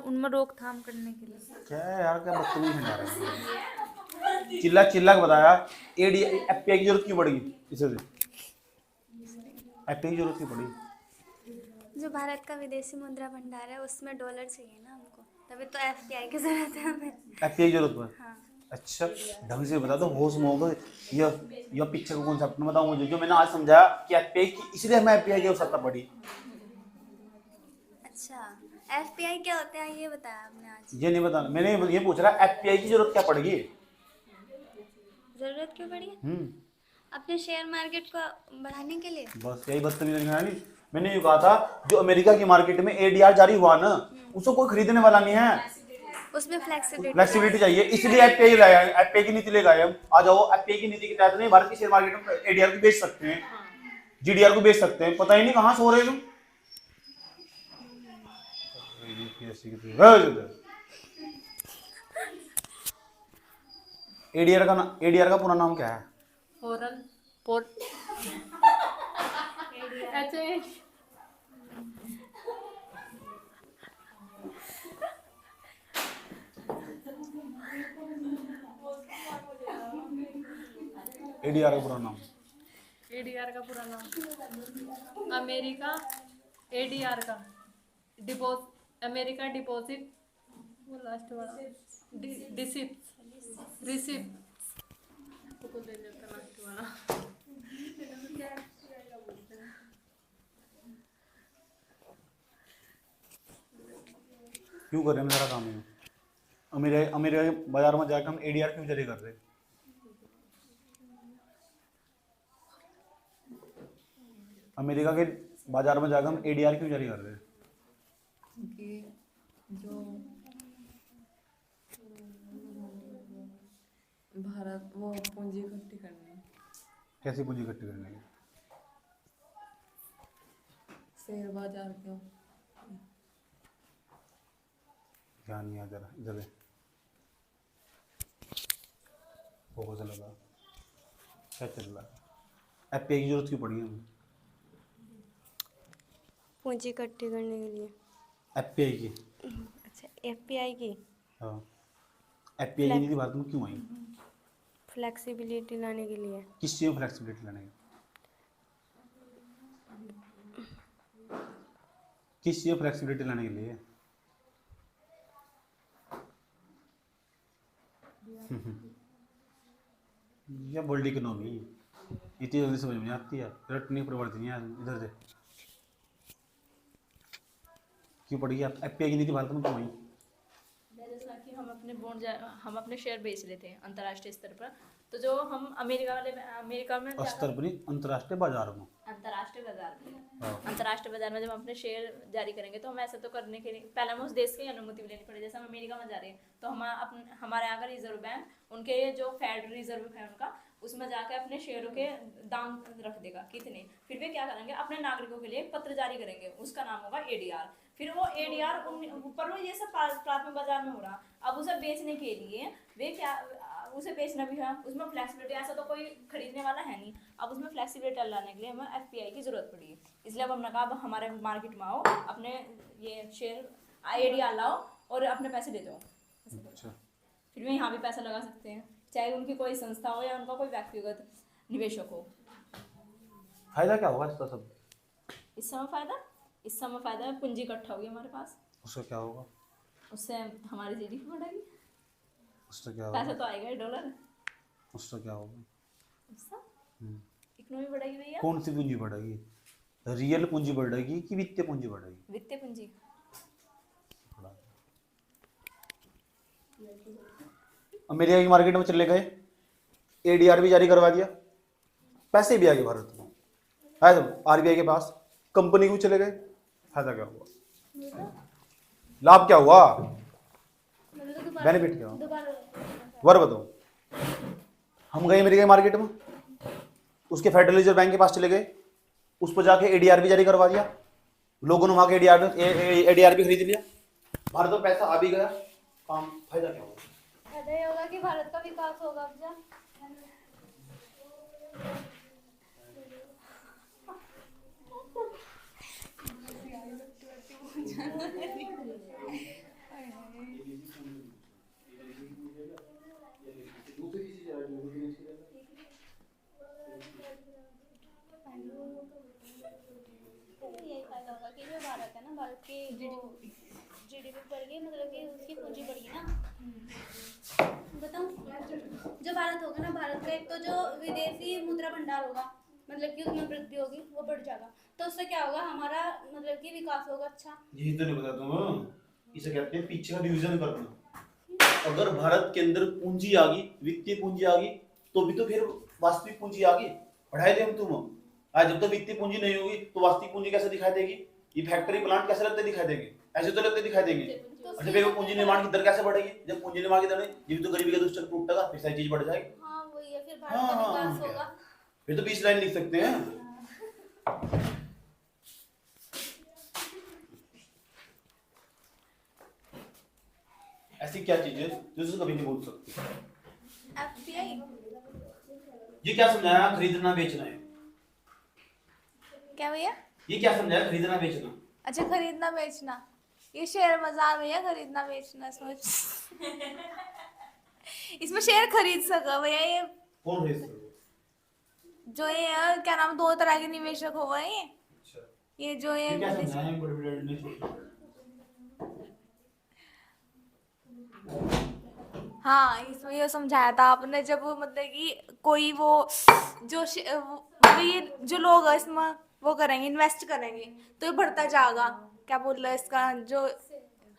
उनमें रोकथाम करने के लिए। क्या है यार, क्या बदतमीजी खिला रहे हैं। चिल्ला चिल्ला के बताया एडी एफपीआई की जरूरत क्यों पड़ेगी? इसे दे एफपीआई की जरूरत क्यों पड़ी? जो भारत का विदेशी मुद्रा भंडार है उसमें डॉलर चाहिए ना हमको, तभी तो एफडीआई की जरूरत है हमें। एफपीआई की जरूरत है? हाँ। अच्छा ढंग से बता दो, होश में होगा। यह पीछे का कॉन्सेप्ट में बताओ मुझे, जो मैंने आज समझाया कि एफपीआई की, इसलिए हमें एफपीआई की आवश्यकता पड़ी। अच्छा एफपीआई क्या होता है ये बताया आपने आज? ये नहीं बताना, मैंने ये पूछ रहा एफपीआई की जरूरत क्या पड़ेगी? जरूरत क्यों पड़ी? अपने शेयर मार्केट को बढ़ाने के लिए। बस यही बदतमीजी नहीं। मैंने ये कहा था जो अमेरिका की मार्केट में एडीआर जारी हुआ ना, उसको कोई खरीदने वाला नहीं है, उसमें फ्लेक्सिबिलिटी चाहिए, इसलिए एफपीआई लाया है, एफपीआई की नीति लेकर आए हम। आ जाओ, एफपीआई की नीति के तहत नहीं भारत की शेयर मार्केट में एडीआर को बेच सकते हैं, जीडीआर को बेच सकते हैं। पता ही नहीं कहाँ सो रहे तुम। एडीआर का पूरा नाम क्या है? फॉरेन पोर्ट एडीआर का पूरा नाम? एडीआर का पूरा नाम अमेरिका एडीआर का अमेरिका डिपॉजिट वो लास्ट वाला रिसिप्ट को दे देता लास्ट वाला। क्यों कर रहे हैं? मेरा काम है अमेरिका के बाजार में जाकर हम एडीआर क्यों जारी कर रहे हैं? अमेरिका के बाजार में जाकर हम एडीआर क्यों जारी कर रहे हैं? क्योंकि जो भारत वो पूंजी इकट्ठी करनी है। कैसी पूंजी इकट्ठी करने की? शेयर बाजार क्यों ध्यान नहीं आ जरा इधर फोकस लगा। क्या चल रहा है? एफपीआई की जरूरत क्यों पड़ी हमें? पूंजी इकट्ठी करने के लिए। एफपीआई की? अच्छा एफपीआई की। हाँ, एफपीआई की नीति भारत में क्यों आई? फ्लेक्सिबिलिटी लाने के लिए। किस चीज़ में फ्लेक्सिबिलिटी लाने की? किस चीज़ में फ्लेक्सिबिलिटी लाने के लिए? या वर्ल्ड इकोनॉमी इतनी जल्दी समझ में नहीं आती है, रटनी प्रवृत्ति नहीं है इधर से। क्यों पड़ी एफपीआई की नीति भारत में क्यों आई? जैसा कि हम अपने शेयर बेच रहे थे अंतर्राष्ट्रीय स्तर पर, तो जो हम अमेरिका में स्तर पर नहीं, अंतर्राष्ट्रीय बाजार में। अंतर्राष्ट्रीय बाजार में जब हम अपने शेयर जारी करेंगे तो हम ऐसा तो करने के लिए पहले हमें उस देश की अनुमति भी लेनी पड़ेगी। जैसे हम अमेरिका में जा रहे हैं तो हम हमारे यहाँ का रिजर्व बैंक उनके जो फेडरल रिजर्व है उनका, उसमें जाके अपने शेयरों के दाम रख देगा कितने। फिर वे क्या करेंगे, अपने नागरिकों के लिए एक पत्र जारी करेंगे, उसका नाम होगा एडीआर। फिर वो एडीआर ऊपर वो ये सब प्राथमिक बाजार में हो रहा, अब उसे बेचने के लिए वे क्या उसे बेचना भी है, उसमें फ्लेक्सिबिलिटी, ऐसा तो कोई खरीदने वाला है नहीं। अब उसमें फ्लेक्सिबिलिटी लाने के लिए हमें एफपीआई की जरूरत पड़ी है। इसलिए अब हमने कहा अब हमारे मार्केट में आओ, अपने ये शेयर एडीआर लाओ और अपने पैसे दे दो। अच्छा, फिर भी यहाँ भी पैसा लगा सकते हैं, चाहे उनकी कोई संस्था हो या उनका कोई व्यक्तिगत निवेशक हो। फायदा क्या होगा इसका? सब इस समय फायदा है, पूंजी इकट्ठा होगी हमारे पास, उसका क्या होगा? उससे हमारी जीडीपी बढ़ेगी, उसका क्या होगा? पैसा तो आएगा ही, डॉलर, उसका क्या होगा? उससे इकोनॉमी बढ़ेगी भैया। कौन सी पूंजी बढ़ेगी? रियल पूंजी बढ़ेगी कि वित्तीय पूंजी बढ़ेगी? वित्तीय पूंजी। अमेरिका की मार्केट में चले गए, एडीआर भी जारी करवा दिया, पैसे भी आ गए भारत में, है तो आरबीआई के पास, कंपनी को चले गए, फायदा क्या हुआ? लाभ क्या हुआ? बेनिफिट क्या हुआ? वर बताओ। हम गए अमेरिका की मार्केट में, उसके फेडरल रिजर्व बैंक के पास चले गए, उस पर जाके एडीआर भी जारी करवा दिया, लोगों ने वहां के एडीआर भी खरीद लिया, भारत में पैसा आ भी गया, काम फायदा क्या होगा? फायदा ये होगा कि भारत का विकास होगा। अब जा यही फायदा होगा कि जो भारत है ना, भारत की जीडीपी बढ़ गई, मतलब कि उसकी पूंजी बढ़ी ना। बताऊं, जो भारत होगा ना, भारत का एक तो जो विदेशी मुद्रा भंडार होगा, मतलब कि उसमें वृद्धि होगी, वो बढ़ जाएगा। तो उससे क्या होगा, हमारा मतलब कि विकास होगा अच्छा। यही तो नहीं बताता हूँ, इसे कहते हैं पीछे का रिवीजन करना। अगर भारत के अंदर पूंजी आ गई, वित्तीय पूंजी आ गई, तो भी तो फिर वास्तविक पूंजी आ गई। पढ़ाए थे हम तुम आज, जब तक वित्तीय पूंजी नहीं होगी तो वास्तविक पूंजी कैसे दिखाई देगी? ये फैक्ट्री प्लांट कैसे लगते दिखाई देंगे? ऐसे तो लगते दिखाई देंगे। अच्छा, फिर वो पूंजी निर्माण की दर कैसे बढ़ेगी? जब पूंजी निर्माण की दर नहीं, ये भी तो गरीबी का दुष्चक्र टूटेगा, फिर सारी चीज बढ़ जाएगी। हाँ वही है, फिर भारत का विकास होगा। फिर तो 20 लाइन लिख सकते हैं। ऐसी क्या चीज है जो तुम कभी नहीं बोल सकती? एफपीआई ये क्या समझाया? खरीदना बेचना है। क्या भैया? ये क्या समझाया? खरीदना बेचना। अच्छा, खरीदना बेचना, ये शेयर बाजार भैया, खरीदना बेचना इसमें इसमें शेयर खरीद सका भैया। ये कौन खरीद सकता? जो ये क्या नाम, दो तरह के निवेशक हो गए ये। अच्छा, ये जो ये ये क्या समझाया? बड़े-बड़े ने हाँ, इसमें ये समझाया था आपने, जब मतलब कि कोई वो वो ये जो लोग हैं इसमें वो करेंगे, इन्वेस्ट करेंगे, तो ये बढ़ता जाएगा। क्या बोल रहा है इसका, जो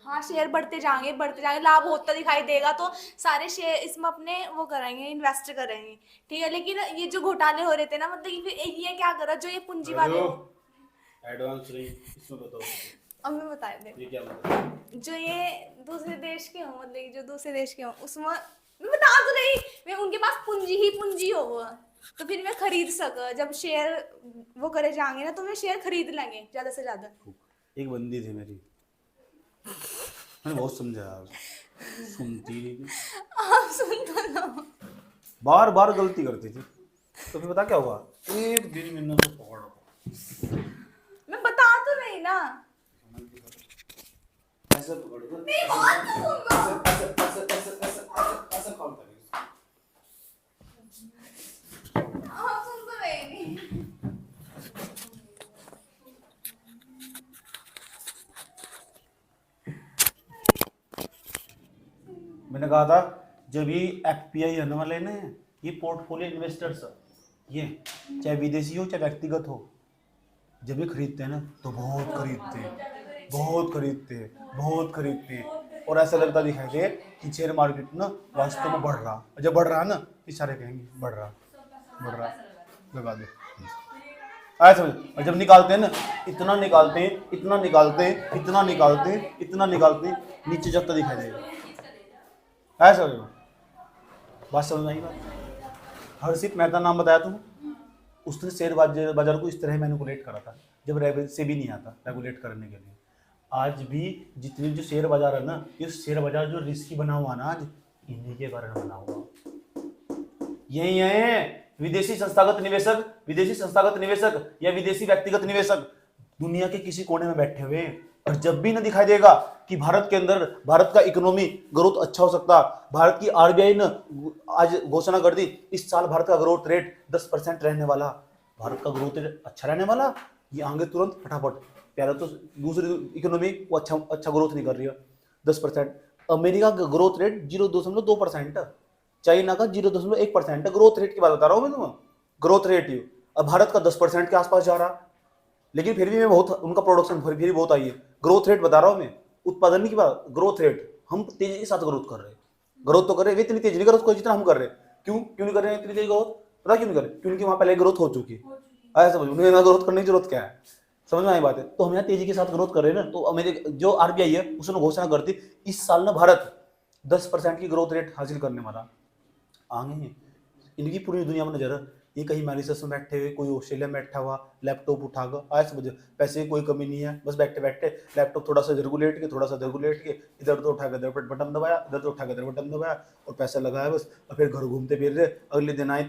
हाँ शेयर बढ़ते जाएंगे, लाभ होता दिखाई देगा, तो सारे शेयर इसमें अपने वो करेंगे, इन्वेस्ट करेंगे। ठीक है, लेकिन ये जो घोटाले हो रहे थे ना, मतलब कि फिर ये क्या करा, जो ये पूंजी वाले एडवांस नहीं, इसमें बताओ। अब मैं बता दे, ये क्या मतलब? जो ये दूसरे देश के हो, मतलब कि जो दूसरे देश के हो, उसमें मैं बता तो नहीं, मैं उनके पास पूंजी हो वो, तो फिर मैं खरीद सका। जब शेयर वो करे जाएंगे ना, तो मैं शेयर खरीद लेंगे ज्यादा से ज्यादा। एक बंदी थी मेरी, मैंने बहुत समझाया, सुनती नहीं, आप सुन तो लो। बार बार गलती करती थी। तो फिर पता क्या हुआ, एक दिन मैंने उसको पकड़ा, मैं बता तो नहीं ना, ऐसे पकड़ कर नहीं बात तो सुन लो। ऐसे कॉल करेगी। आप सुन तो रहे नहीं। मैंने कहा था जब ये एफपीआई आने वाले ना, ये पोर्टफोलियो इन्वेस्टर्स, ये चाहे विदेशी हो चाहे व्यक्तिगत हो, जब ये खरीदते हैं ना तो बहुत खरीदते हैं, और ऐसा लगता दिखाई दे कि शेयर मार्केट ना वास्तव में बढ़ रहा, और जब बढ़ रहा है ना ये सारे कहेंगे बढ़ रहा, लगा दो ऐसा। और जब निकालते हैं ना, इतना निकालते हैं नीचे जब तक दिखाई देगा। ऐसा बात समझ में आई? बात हर्षित मेहता नाम बताया तुम, उसने शेयर बाजार को इस तरह मैनिपुलेट करा था जब से भी नहीं आता रेगुलेट करने के लिए। आज भी जितने जो शेयर बाजार है ना, ये शेयर बाजार जो रिस्की बना हुआ ना, आज इन्हीं के कारण बना हुआ। यही है विदेशी संस्थागत निवेशक या विदेशी व्यक्तिगत निवेशक दुनिया के किसी कोने में बैठे हुए हैं, और जब भी ना दिखाई देगा कि भारत के अंदर भारत का इकोनॉमी ग्रोथ अच्छा हो सकता, भारत की आरबीआई ने आज घोषणा कर दी इस साल भारत का ग्रोथ रेट 10% रहने वाला, भारत का ग्रोथ रेट अच्छा रहने वाला, ये आगे तुरंत फटाफट प्यारा, तो दूसरी इकोनॉमी वो अच्छा ग्रोथ नहीं कर रही है 10%। अमेरिका का ग्रोथ रेट 0.2%, चाइना का 0.1% ग्रोथ रेट की बात बता रहा हूँ मैं तुम्हें, ग्रोथ रेट ही। अब भारत का 10% के आसपास जा रहा, लेकिन फिर भी मैं बहुत, उनका प्रोडक्शन फिर भी बहुत आई है। ग्रोथ रेट बता रहा हूँ मैं, उत्पादन की बात, ग्रोथ रेट हम तेजी के साथ ग्रोथ कर रहे हैं, ग्रोथ तो कर रहे हैं, इतनी तेजी नहीं ग्रोथ जितना हम कर रहे हैं। क्यों नहीं कर रहे हैं इतनी तेजी ग्रोथ? पता क्यों नहीं कर रहे? क्योंकि वहाँ पहले ग्रोथ हो चुकी है। ऐसा समझो, उन्हें ग्रोथ करने की जरूरत क्या है, समझ में आई बात है? तो हम यहाँ तेजी के साथ ग्रोथ कर रहे हैं ना, तो अमेरिका जो आरबीआई है उसने घोषणा कर दी इस साल ना भारत 10% की ग्रोथ रेट हासिल करने वाला। आगे इनकी पूरी दुनिया में नजर, ये कहीं मॉरिशस में बैठे हुए, कोई ऑस्ट्रेलिया में बैठा हुआ, लैपटॉप उठाकर आया, समझो पैसे की कोई कमी नहीं है, बस बैठे बैठे लैपटॉप थोड़ा सा इधर को लेट के, थोड़ा सा इधर को लेट के, इधर तो उठा के इधर बटन दबाया, इधर तो उठा के इधर बटन दबाया और पैसा लगाया बस, और फिर घर घूमते फिर रहे। अगले दिन आए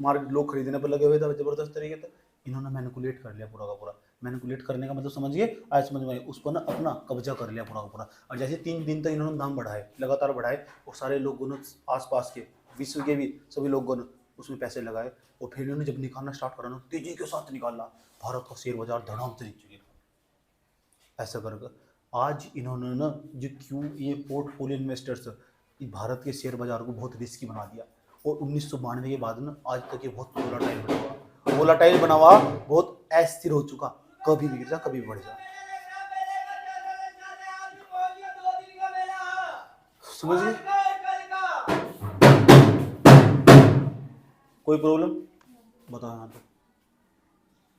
मार्केट लोग खरीदने पर लगे हुए थे जबरदस्त तरीके से। इन्होंने मैनिपुलेट कर लिया पूरा का पूरा। मैनिपुलेट करने का मतलब समझिए, आज समझ में उसको ना अपना कब्जा कर लिया पूरा का पूरा। और जैसे 3 दिन तक इन्होंने दाम बढ़ाए, लगातार बढ़ाए, और सारे लोगों ने आसपास के विश्व के भी सभी लोगों ने उसमें पैसे लगाए, और फिर इन्होंने जब निकालना स्टार्ट करा ना, तेजी के साथ निकाला, भारत का शेयर बाजार धड़ाम से नीचे गिरा। ऐसा करके आज इन्होंने ना जो क्यों ये पोर्टफोलियो इन्वेस्टर्स भारत के शेयर बाजार को बहुत रिस्की बना दिया, और 1992 के बाद ना आज तक ये बहुत वोलाटाइल बना हुआ, बहुत अस्थिर हो चुका, कभी भी गिर जा कभी भी बढ़ जा। समझिए, कोई प्रॉब्लम बताओ यहाँ तक,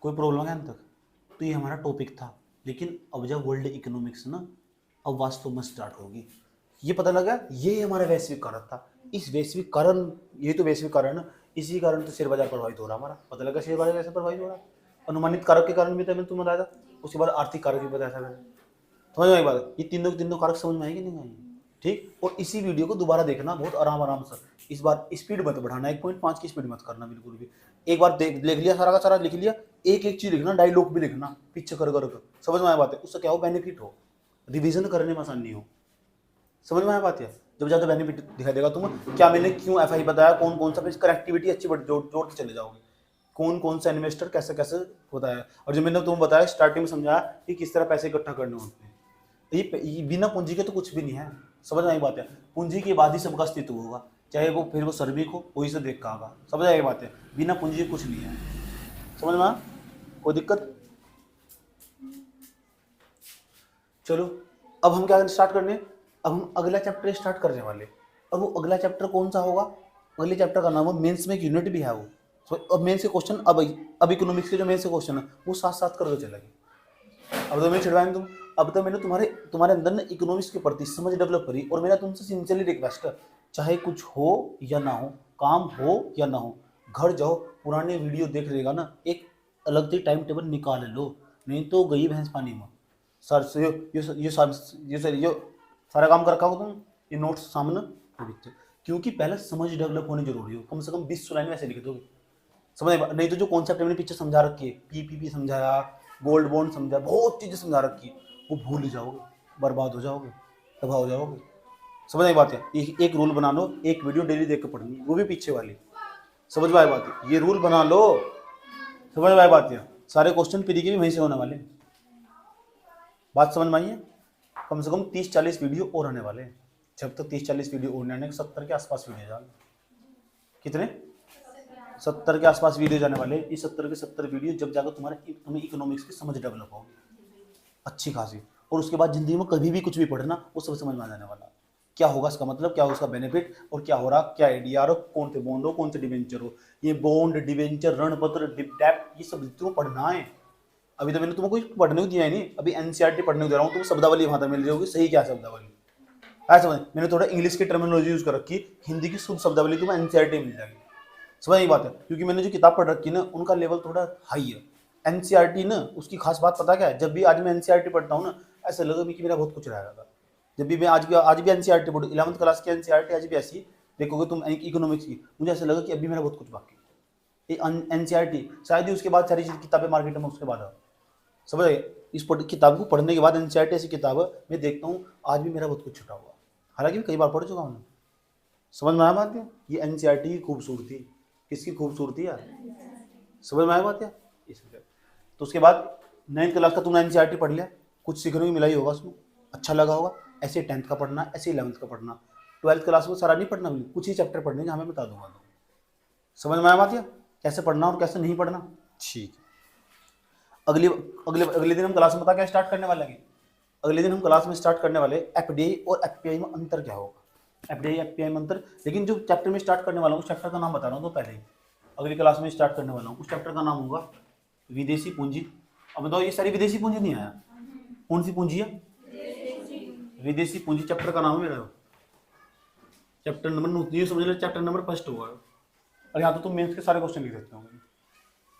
कोई प्रॉब्लम है यहाँ तक? तो ये हमारा टॉपिक था, लेकिन अब जब वर्ल्ड इकोनॉमिक्स ना अब वास्तव में स्टार्ट होगी, ये पता लगा ये हमारा वैश्विक कारण था। इस वैश्विक कारण, ये तो वैश्विक कारण है, इसी कारण तो शेयर बाजार प्रभावित हो रहा हमारा। पता लगा शेयर बाजार कैसे प्रभावित हो रहा है? अनुमानित कारक के कारण भी था, मैंने तुम्हें बताया था, उसके बाद आर्थिक कारक भी बताया था मैंने। समझ में आई बात? ये तीनों कारक समझ में आएगी नहीं आएगी? ठीक। और इसी वीडियो को दोबारा देखना बहुत आराम से, इस बार स्पीड मत बढ़ाना, 1.5 की स्पीड मत करना बिल्कुल भी। एक बार देख लिया, सारा का सारा लिख लिया, एक एक चीज लिखना, डायलॉग भी लिखना पीछे कर। समझ में आया बात है? उससे क्या हो, बेनिफिट हो, रिवीजन करने में आसानी हो। समझ में आया बात है? जब ज़्यादा बेनिफिट दिखाई देगा तुम, क्या मैंने क्यों एफआई बताया, कौन कौन सा, कनेक्टिविटी अच्छी जोड़ते चले जाओगे, कौन कौन सा इन्वेस्टर कैसे कैसे होता है। और जो मैंने तुम्हें बताया स्टार्टिंग में समझाया कि किस तरह पैसे इकट्ठा करने होते हैं, ये बिना पूंजी के तो कुछ भी नहीं है। समझ में आई बात है? पूंजी के बाद ही सबका अस्तित्व होगा, चाहे वो फिर वो श्रमिक हो, वही से देख का। समझ आई बात है? बिना पूंजी के कुछ नहीं है। समझ में आया? कोई दिक्कत? चलो अब हम क्या स्टार्ट करने, अब हम अगला चैप्टर स्टार्ट करने वाले। और वो अगला चैप्टर कौन सा होगा? अगले चैप्टर का नाम है, मेंस में एक यूनिट भी है वो। अब मेंस के क्वेश्चन, अब इकोनॉमिक्स के जो मेंस के क्वेश्चन है वो साथ साथ करते चलेंगे। अब तो मैं छिड़वाएंगे तुम, अब तो मैंने तुम्हारे अंदर ना इकोनॉमिक्स के प्रति समझ डेवलप करी, और मेरा तुमसे सिंसियरली रिक्वेस्ट है, चाहे कुछ हो या ना हो, काम हो या ना हो, घर जाओ पुराने वीडियो देख लेगा ना, एक अलग से टाइम टेबल निकाल लो, नहीं तो गई भैंस पानी में। सर से ये सारा काम कर रखा हो तुम, ये नोट्स सामने, क्योंकि पहले समझ डेवलप होनी जरूरी हो। कम से कम 20 लाइन वैसे लिख दोगे, समझ नहीं तो जो कॉन्सेप्ट मैंने पीछे समझा रखी है, पीपीपी समझाया, गोल्ड बॉन्ड समझाया, बहुत चीजें समझा रखी है, वो भूल जाओगे, बर्बाद हो जाओगे, तबाह हो जाओगे। समझ आई बात है? एक रूल बना लो, एक वीडियो डेली देख कर पढ़नी, वो भी पीछे वाली। समझ में आई बात है? ये रूल बना लो। समझ में आई बात है? सारे क्वेश्चन पीरी के भी वहीं से होने वाले। बात समझ में आई है? कम से कम 30-40 वीडियो और आने वाले हैं। जब तक 30-40 वीडियो और आने, 70 के आसपास वीडियो जाने, कितने 70 के आसपास वीडियो जाने वाले। ये 70 के 70 वीडियो जब जाकर तुम्हें इकोनॉमिक्स की समझ डेवलप होगी अच्छी खासी, और उसके बाद जिंदगी में कभी भी कुछ भी पढ़ना वो सब समझ में आ जाने वाला। क्या होगा इसका मतलब, क्या होगा उसका बेनिफिट, और क्या हो रहा, क्या एडीआर हो, कौन से बॉन्ड हो, कौन से डिवेंचर हो। ये बॉन्ड, डिवेंचर, ऋणपत्र, डेब्ट, ये सब तुम्हें पढ़ना है। अभी तो मैंने तुमको कुछ पढ़ने को दिया है नहीं, अभी एनसीईआरटी पढ़ने को दे रहा हूँ। तुम शब्दावली वहां तक मिल रही होगी, सही क्या शब्दावली, समझ। मैंने थोड़ा इंग्लिश की टर्मिनोलॉजी यूज कर रखी, हिंदी की शुद्ध शब्दावली तुम्हें एनसीईआरटी मिल जाएगी। समझ नहीं बात है? क्योंकि मैंने जो किताब पढ़ रखी ना, उनका लेवल थोड़ा हाई है। एनसीईआरटी ना, उसकी खास बात पता क्या है, जब भी आज मैं एनसीईआरटी पढ़ता हूँ ना, ऐसा लगा कि मेरा बहुत कुछ रहेगा। जब भी मैं आज भी एनसीईआरटी पढ़ू, 11वीं क्लास की एनसीईआरटी आज भी ऐसी देखोगे तुम, इकोनॉमिक्स की, मुझे ऐसा लगा कि अभी मेरा बहुत कुछ बाकी है। एनसीईआरटी शायद ही उसके बाद सारी चीज किताबें मार्केट में उसके बाद समझ आए। इस किताब को पढ़ने के बाद एनसीईआरटी ऐसी किताब है, मैं देखता हूँ आज भी मेरा बहुत कुछ छुटा हुआ, हालांकि कई बार पढ़ चुका हूँ। समझ में आया बात है? ये एनसीईआरटी की खूबसूरती, किसकी खूबसूरती है, समझ में आया बात है? इसलिए तो उसके बाद 9वीं क्लास का तुमने एनसीईआरटी पढ़ लिया, कुछ सीखने को मिला ही होगा उसमें, अच्छा लगा होगा। ऐसे 10th का पढ़ना, ऐसे 11th का पढ़ना। 12th क्लास में सारा नहीं पढ़ना, कुछ ही चैप्टर पढ़ने जहाँ मैं बता दूंगा। तो समझ में आया बात है? कैसे पढ़ना और कैसे नहीं पढ़ना। ठीक है, अगले दिन हम क्लास में पता क्या स्टार्ट करने वाले हैं? अगले दिन हम क्लास में स्टार्ट करने वाले एफडीआई और एफपीआई में अंतर क्या होगा, एफडीआई एफपीआई में अंतर। लेकिन जो चैप्टर में स्टार्ट करने वाला हूँ उस चैप्टर का नाम बता रहा हूँ, तो पहले ही अगली क्लास में स्टार्ट करने वाला हूँ, उस चैप्टर का नाम होगा विदेशी पूंजी। अब बताओ, ये सारी विदेशी पूंजी नहीं आया, कौन सी पूंजी है? विदेशी पूंजी चैप्टर का नाम है मेरा। चैप्टर नंबर, ये समझ लो चैप्टर नंबर 1 होगा, और यहाँ तो तुम मेंस के सारे क्वेश्चन लिख सकते हो।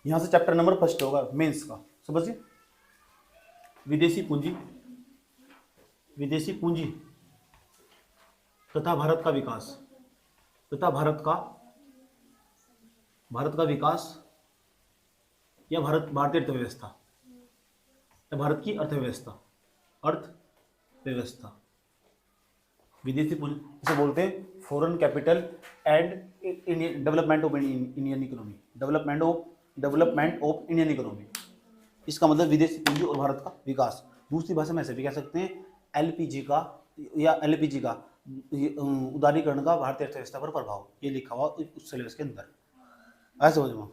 यहाँ से चैप्टर नंबर फर्स्ट होगा मेंस का, समझिए। विदेशी पूंजी, विदेशी पूंजी तथा भारत का विकास, तथा भारत का विकास या भारतीय अर्थव्यवस्था, या भारत की अर्थव्यवस्था। विदेशी पूंजी इसे बोलते हैं foreign capital and development of Indian economy, development of Indian economy. इसका मतलब विदेशी पूंजी और भारत का विकास। दूसरी भाषा में ऐसे भी कह सकते हैं एलपीजी का उदारीकरण का भारतीय अर्थव्यवस्था पर प्रभाव, ये लिखा हुआ उस सिलेबस के अंदर, ऐसे समझ में,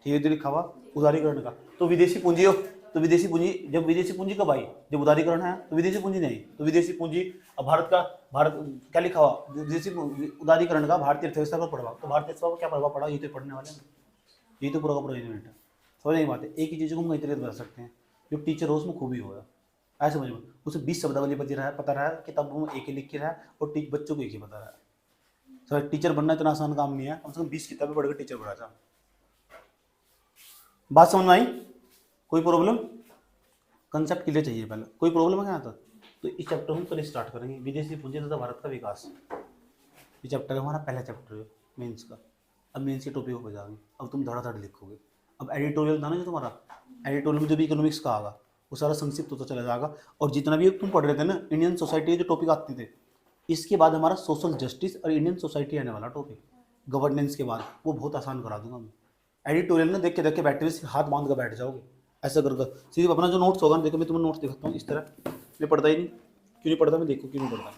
ठीक है। तो लिखा हुआ उदारीकरण का, तो विदेशी पूंजी जब विदेशी पूंजी कब आई, जब उदारीकरण है तो विदेशी पूंजी नहीं। तो विदेशी पूंजी अब भारत क्या लिखा हुआ, विदेशी उदारीकरण का भारतीय अर्थव्यवस्था पर प्रभाव। तो भारतीय अर्थव्यवस्था पर क्या प्रभाव पड़ा, ये तो पढ़ने वाले हैं, ये तो पूरा का पूरा यूनिट है। समझ नहीं बात है। एक ही चीज़ को हम कई तरीके से बता सकते हैं, जो टीचर हो उसमें खूबी होगा, ऐसे समझ में। उसे 20 शब्दावली पता रहा है, किताबों में एक ही लिख के रहा है, और बच्चों को एक ही पता रहा है। तो टीचर बनना इतना आसान काम नहीं है, कम से कम 20 किताबें पढ़कर टीचर बना जा। बात समझ में आई? कोई प्रॉब्लम? कंसेप्ट क्लियर चाहिए पहले, कोई प्रॉब्लम है यहाँ तक? तो इस चैप्टर हम कल स्टार्ट करेंगे, विदेशी पूंजी तथा भारत का विकास। ये चैप्टर है हमारा पहला चैप्टर है मेंस का। अब मेंस के टॉपिक हो जाएंगे, अब तुम धड़ाधड़ लिखोगे। अब एडिटोरियल था ना जो तुम्हारा, एडिटोरियल में जो भी इकोनॉमिक्स का आगा वो सारा संक्षिप्त होता चला जाएगा। और जितना भी तुम पढ़ रहे थे ना इंडियन सोसाइटी जो टॉपिक आते थे, इसके बाद हमारा सोशल जस्टिस और इंडियन सोसाइटी आने वाला टॉपिक, गवर्नेंस के बाद, वो बहुत आसान करा दूंगा मैं। एडिटोरियल में देख के बैठे हुए हाथ बांध कर बैठ जाओगे, ऐसा कर सीधे अपना जो नोट्स होगा ना, देखो मैं तुम्हें नोट्स दिखाता हूँ इस तरह। मैं पढ़ता ही नहीं, क्यों नहीं पढ़ता मैं, देखो क्यों नहीं पढ़ता।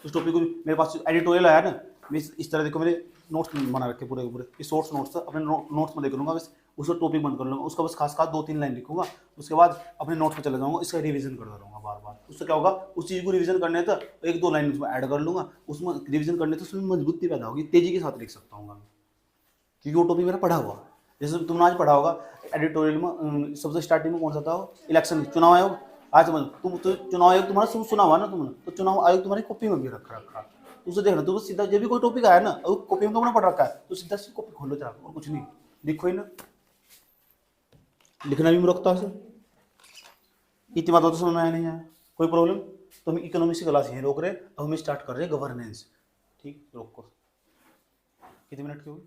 उस टॉपिक को मेरे पास एडिटोरियल आया ना, मैं इस तरह देखो मेरे नोट्स बना रखे पूरे पूरे, ये शॉर्ट्स नोट्स अपने नोट्स में देख लूँगा, बस उसको टॉपिक बंद कर लूँगा, उसका बस खास 2-3 लाइन लिखूंगा, उसके बाद अपने नोट्स पे चले जाऊँगा, इसका रिवीजन करता रहूँगा बार बार। उससे क्या होगा, उस चीज़ को रिवीजन करने तो 1-2 लाइन उसमें ऐड कर लूँगा, उसमें रिवीजन करने तो उसमें मजबूती पैदा होगी, तेजी के साथ लिख सकता हूँ मैं, क्योंकि वो टॉपिक मेरा पढ़ा हुआ। जैसे तुमने आज पढ़ा होगा एडिटोरियल में सबसे स्टार्टिंग में कौन सा था, वो चुनाव आयोग। आज समझ तुम तो चुनाव आयोग तुम्हारा सब सुना हुआ ना तुमने, तो चुनाव आयोग तुम्हारी कॉपी में भी रखा, उसे देखना। तो सीधा जब भी कोई टॉपिक आया ना, कॉपी में तुमने पढ़ रखा है, तो सीधा से कॉपी खोलो जाकर, और कुछ नहीं लिखो ही ना, लिखना भी मूर्खता से। इतनी बात तो समझ में आया नहीं आया, कोई प्रॉब्लम? तो हम इकोनॉमिक्स की क्लास यहीं रोक रहे, अब हम स्टार्ट कर रहे हैं गवर्नेंस। ठीक, रोको। कितने मिनट की हुई?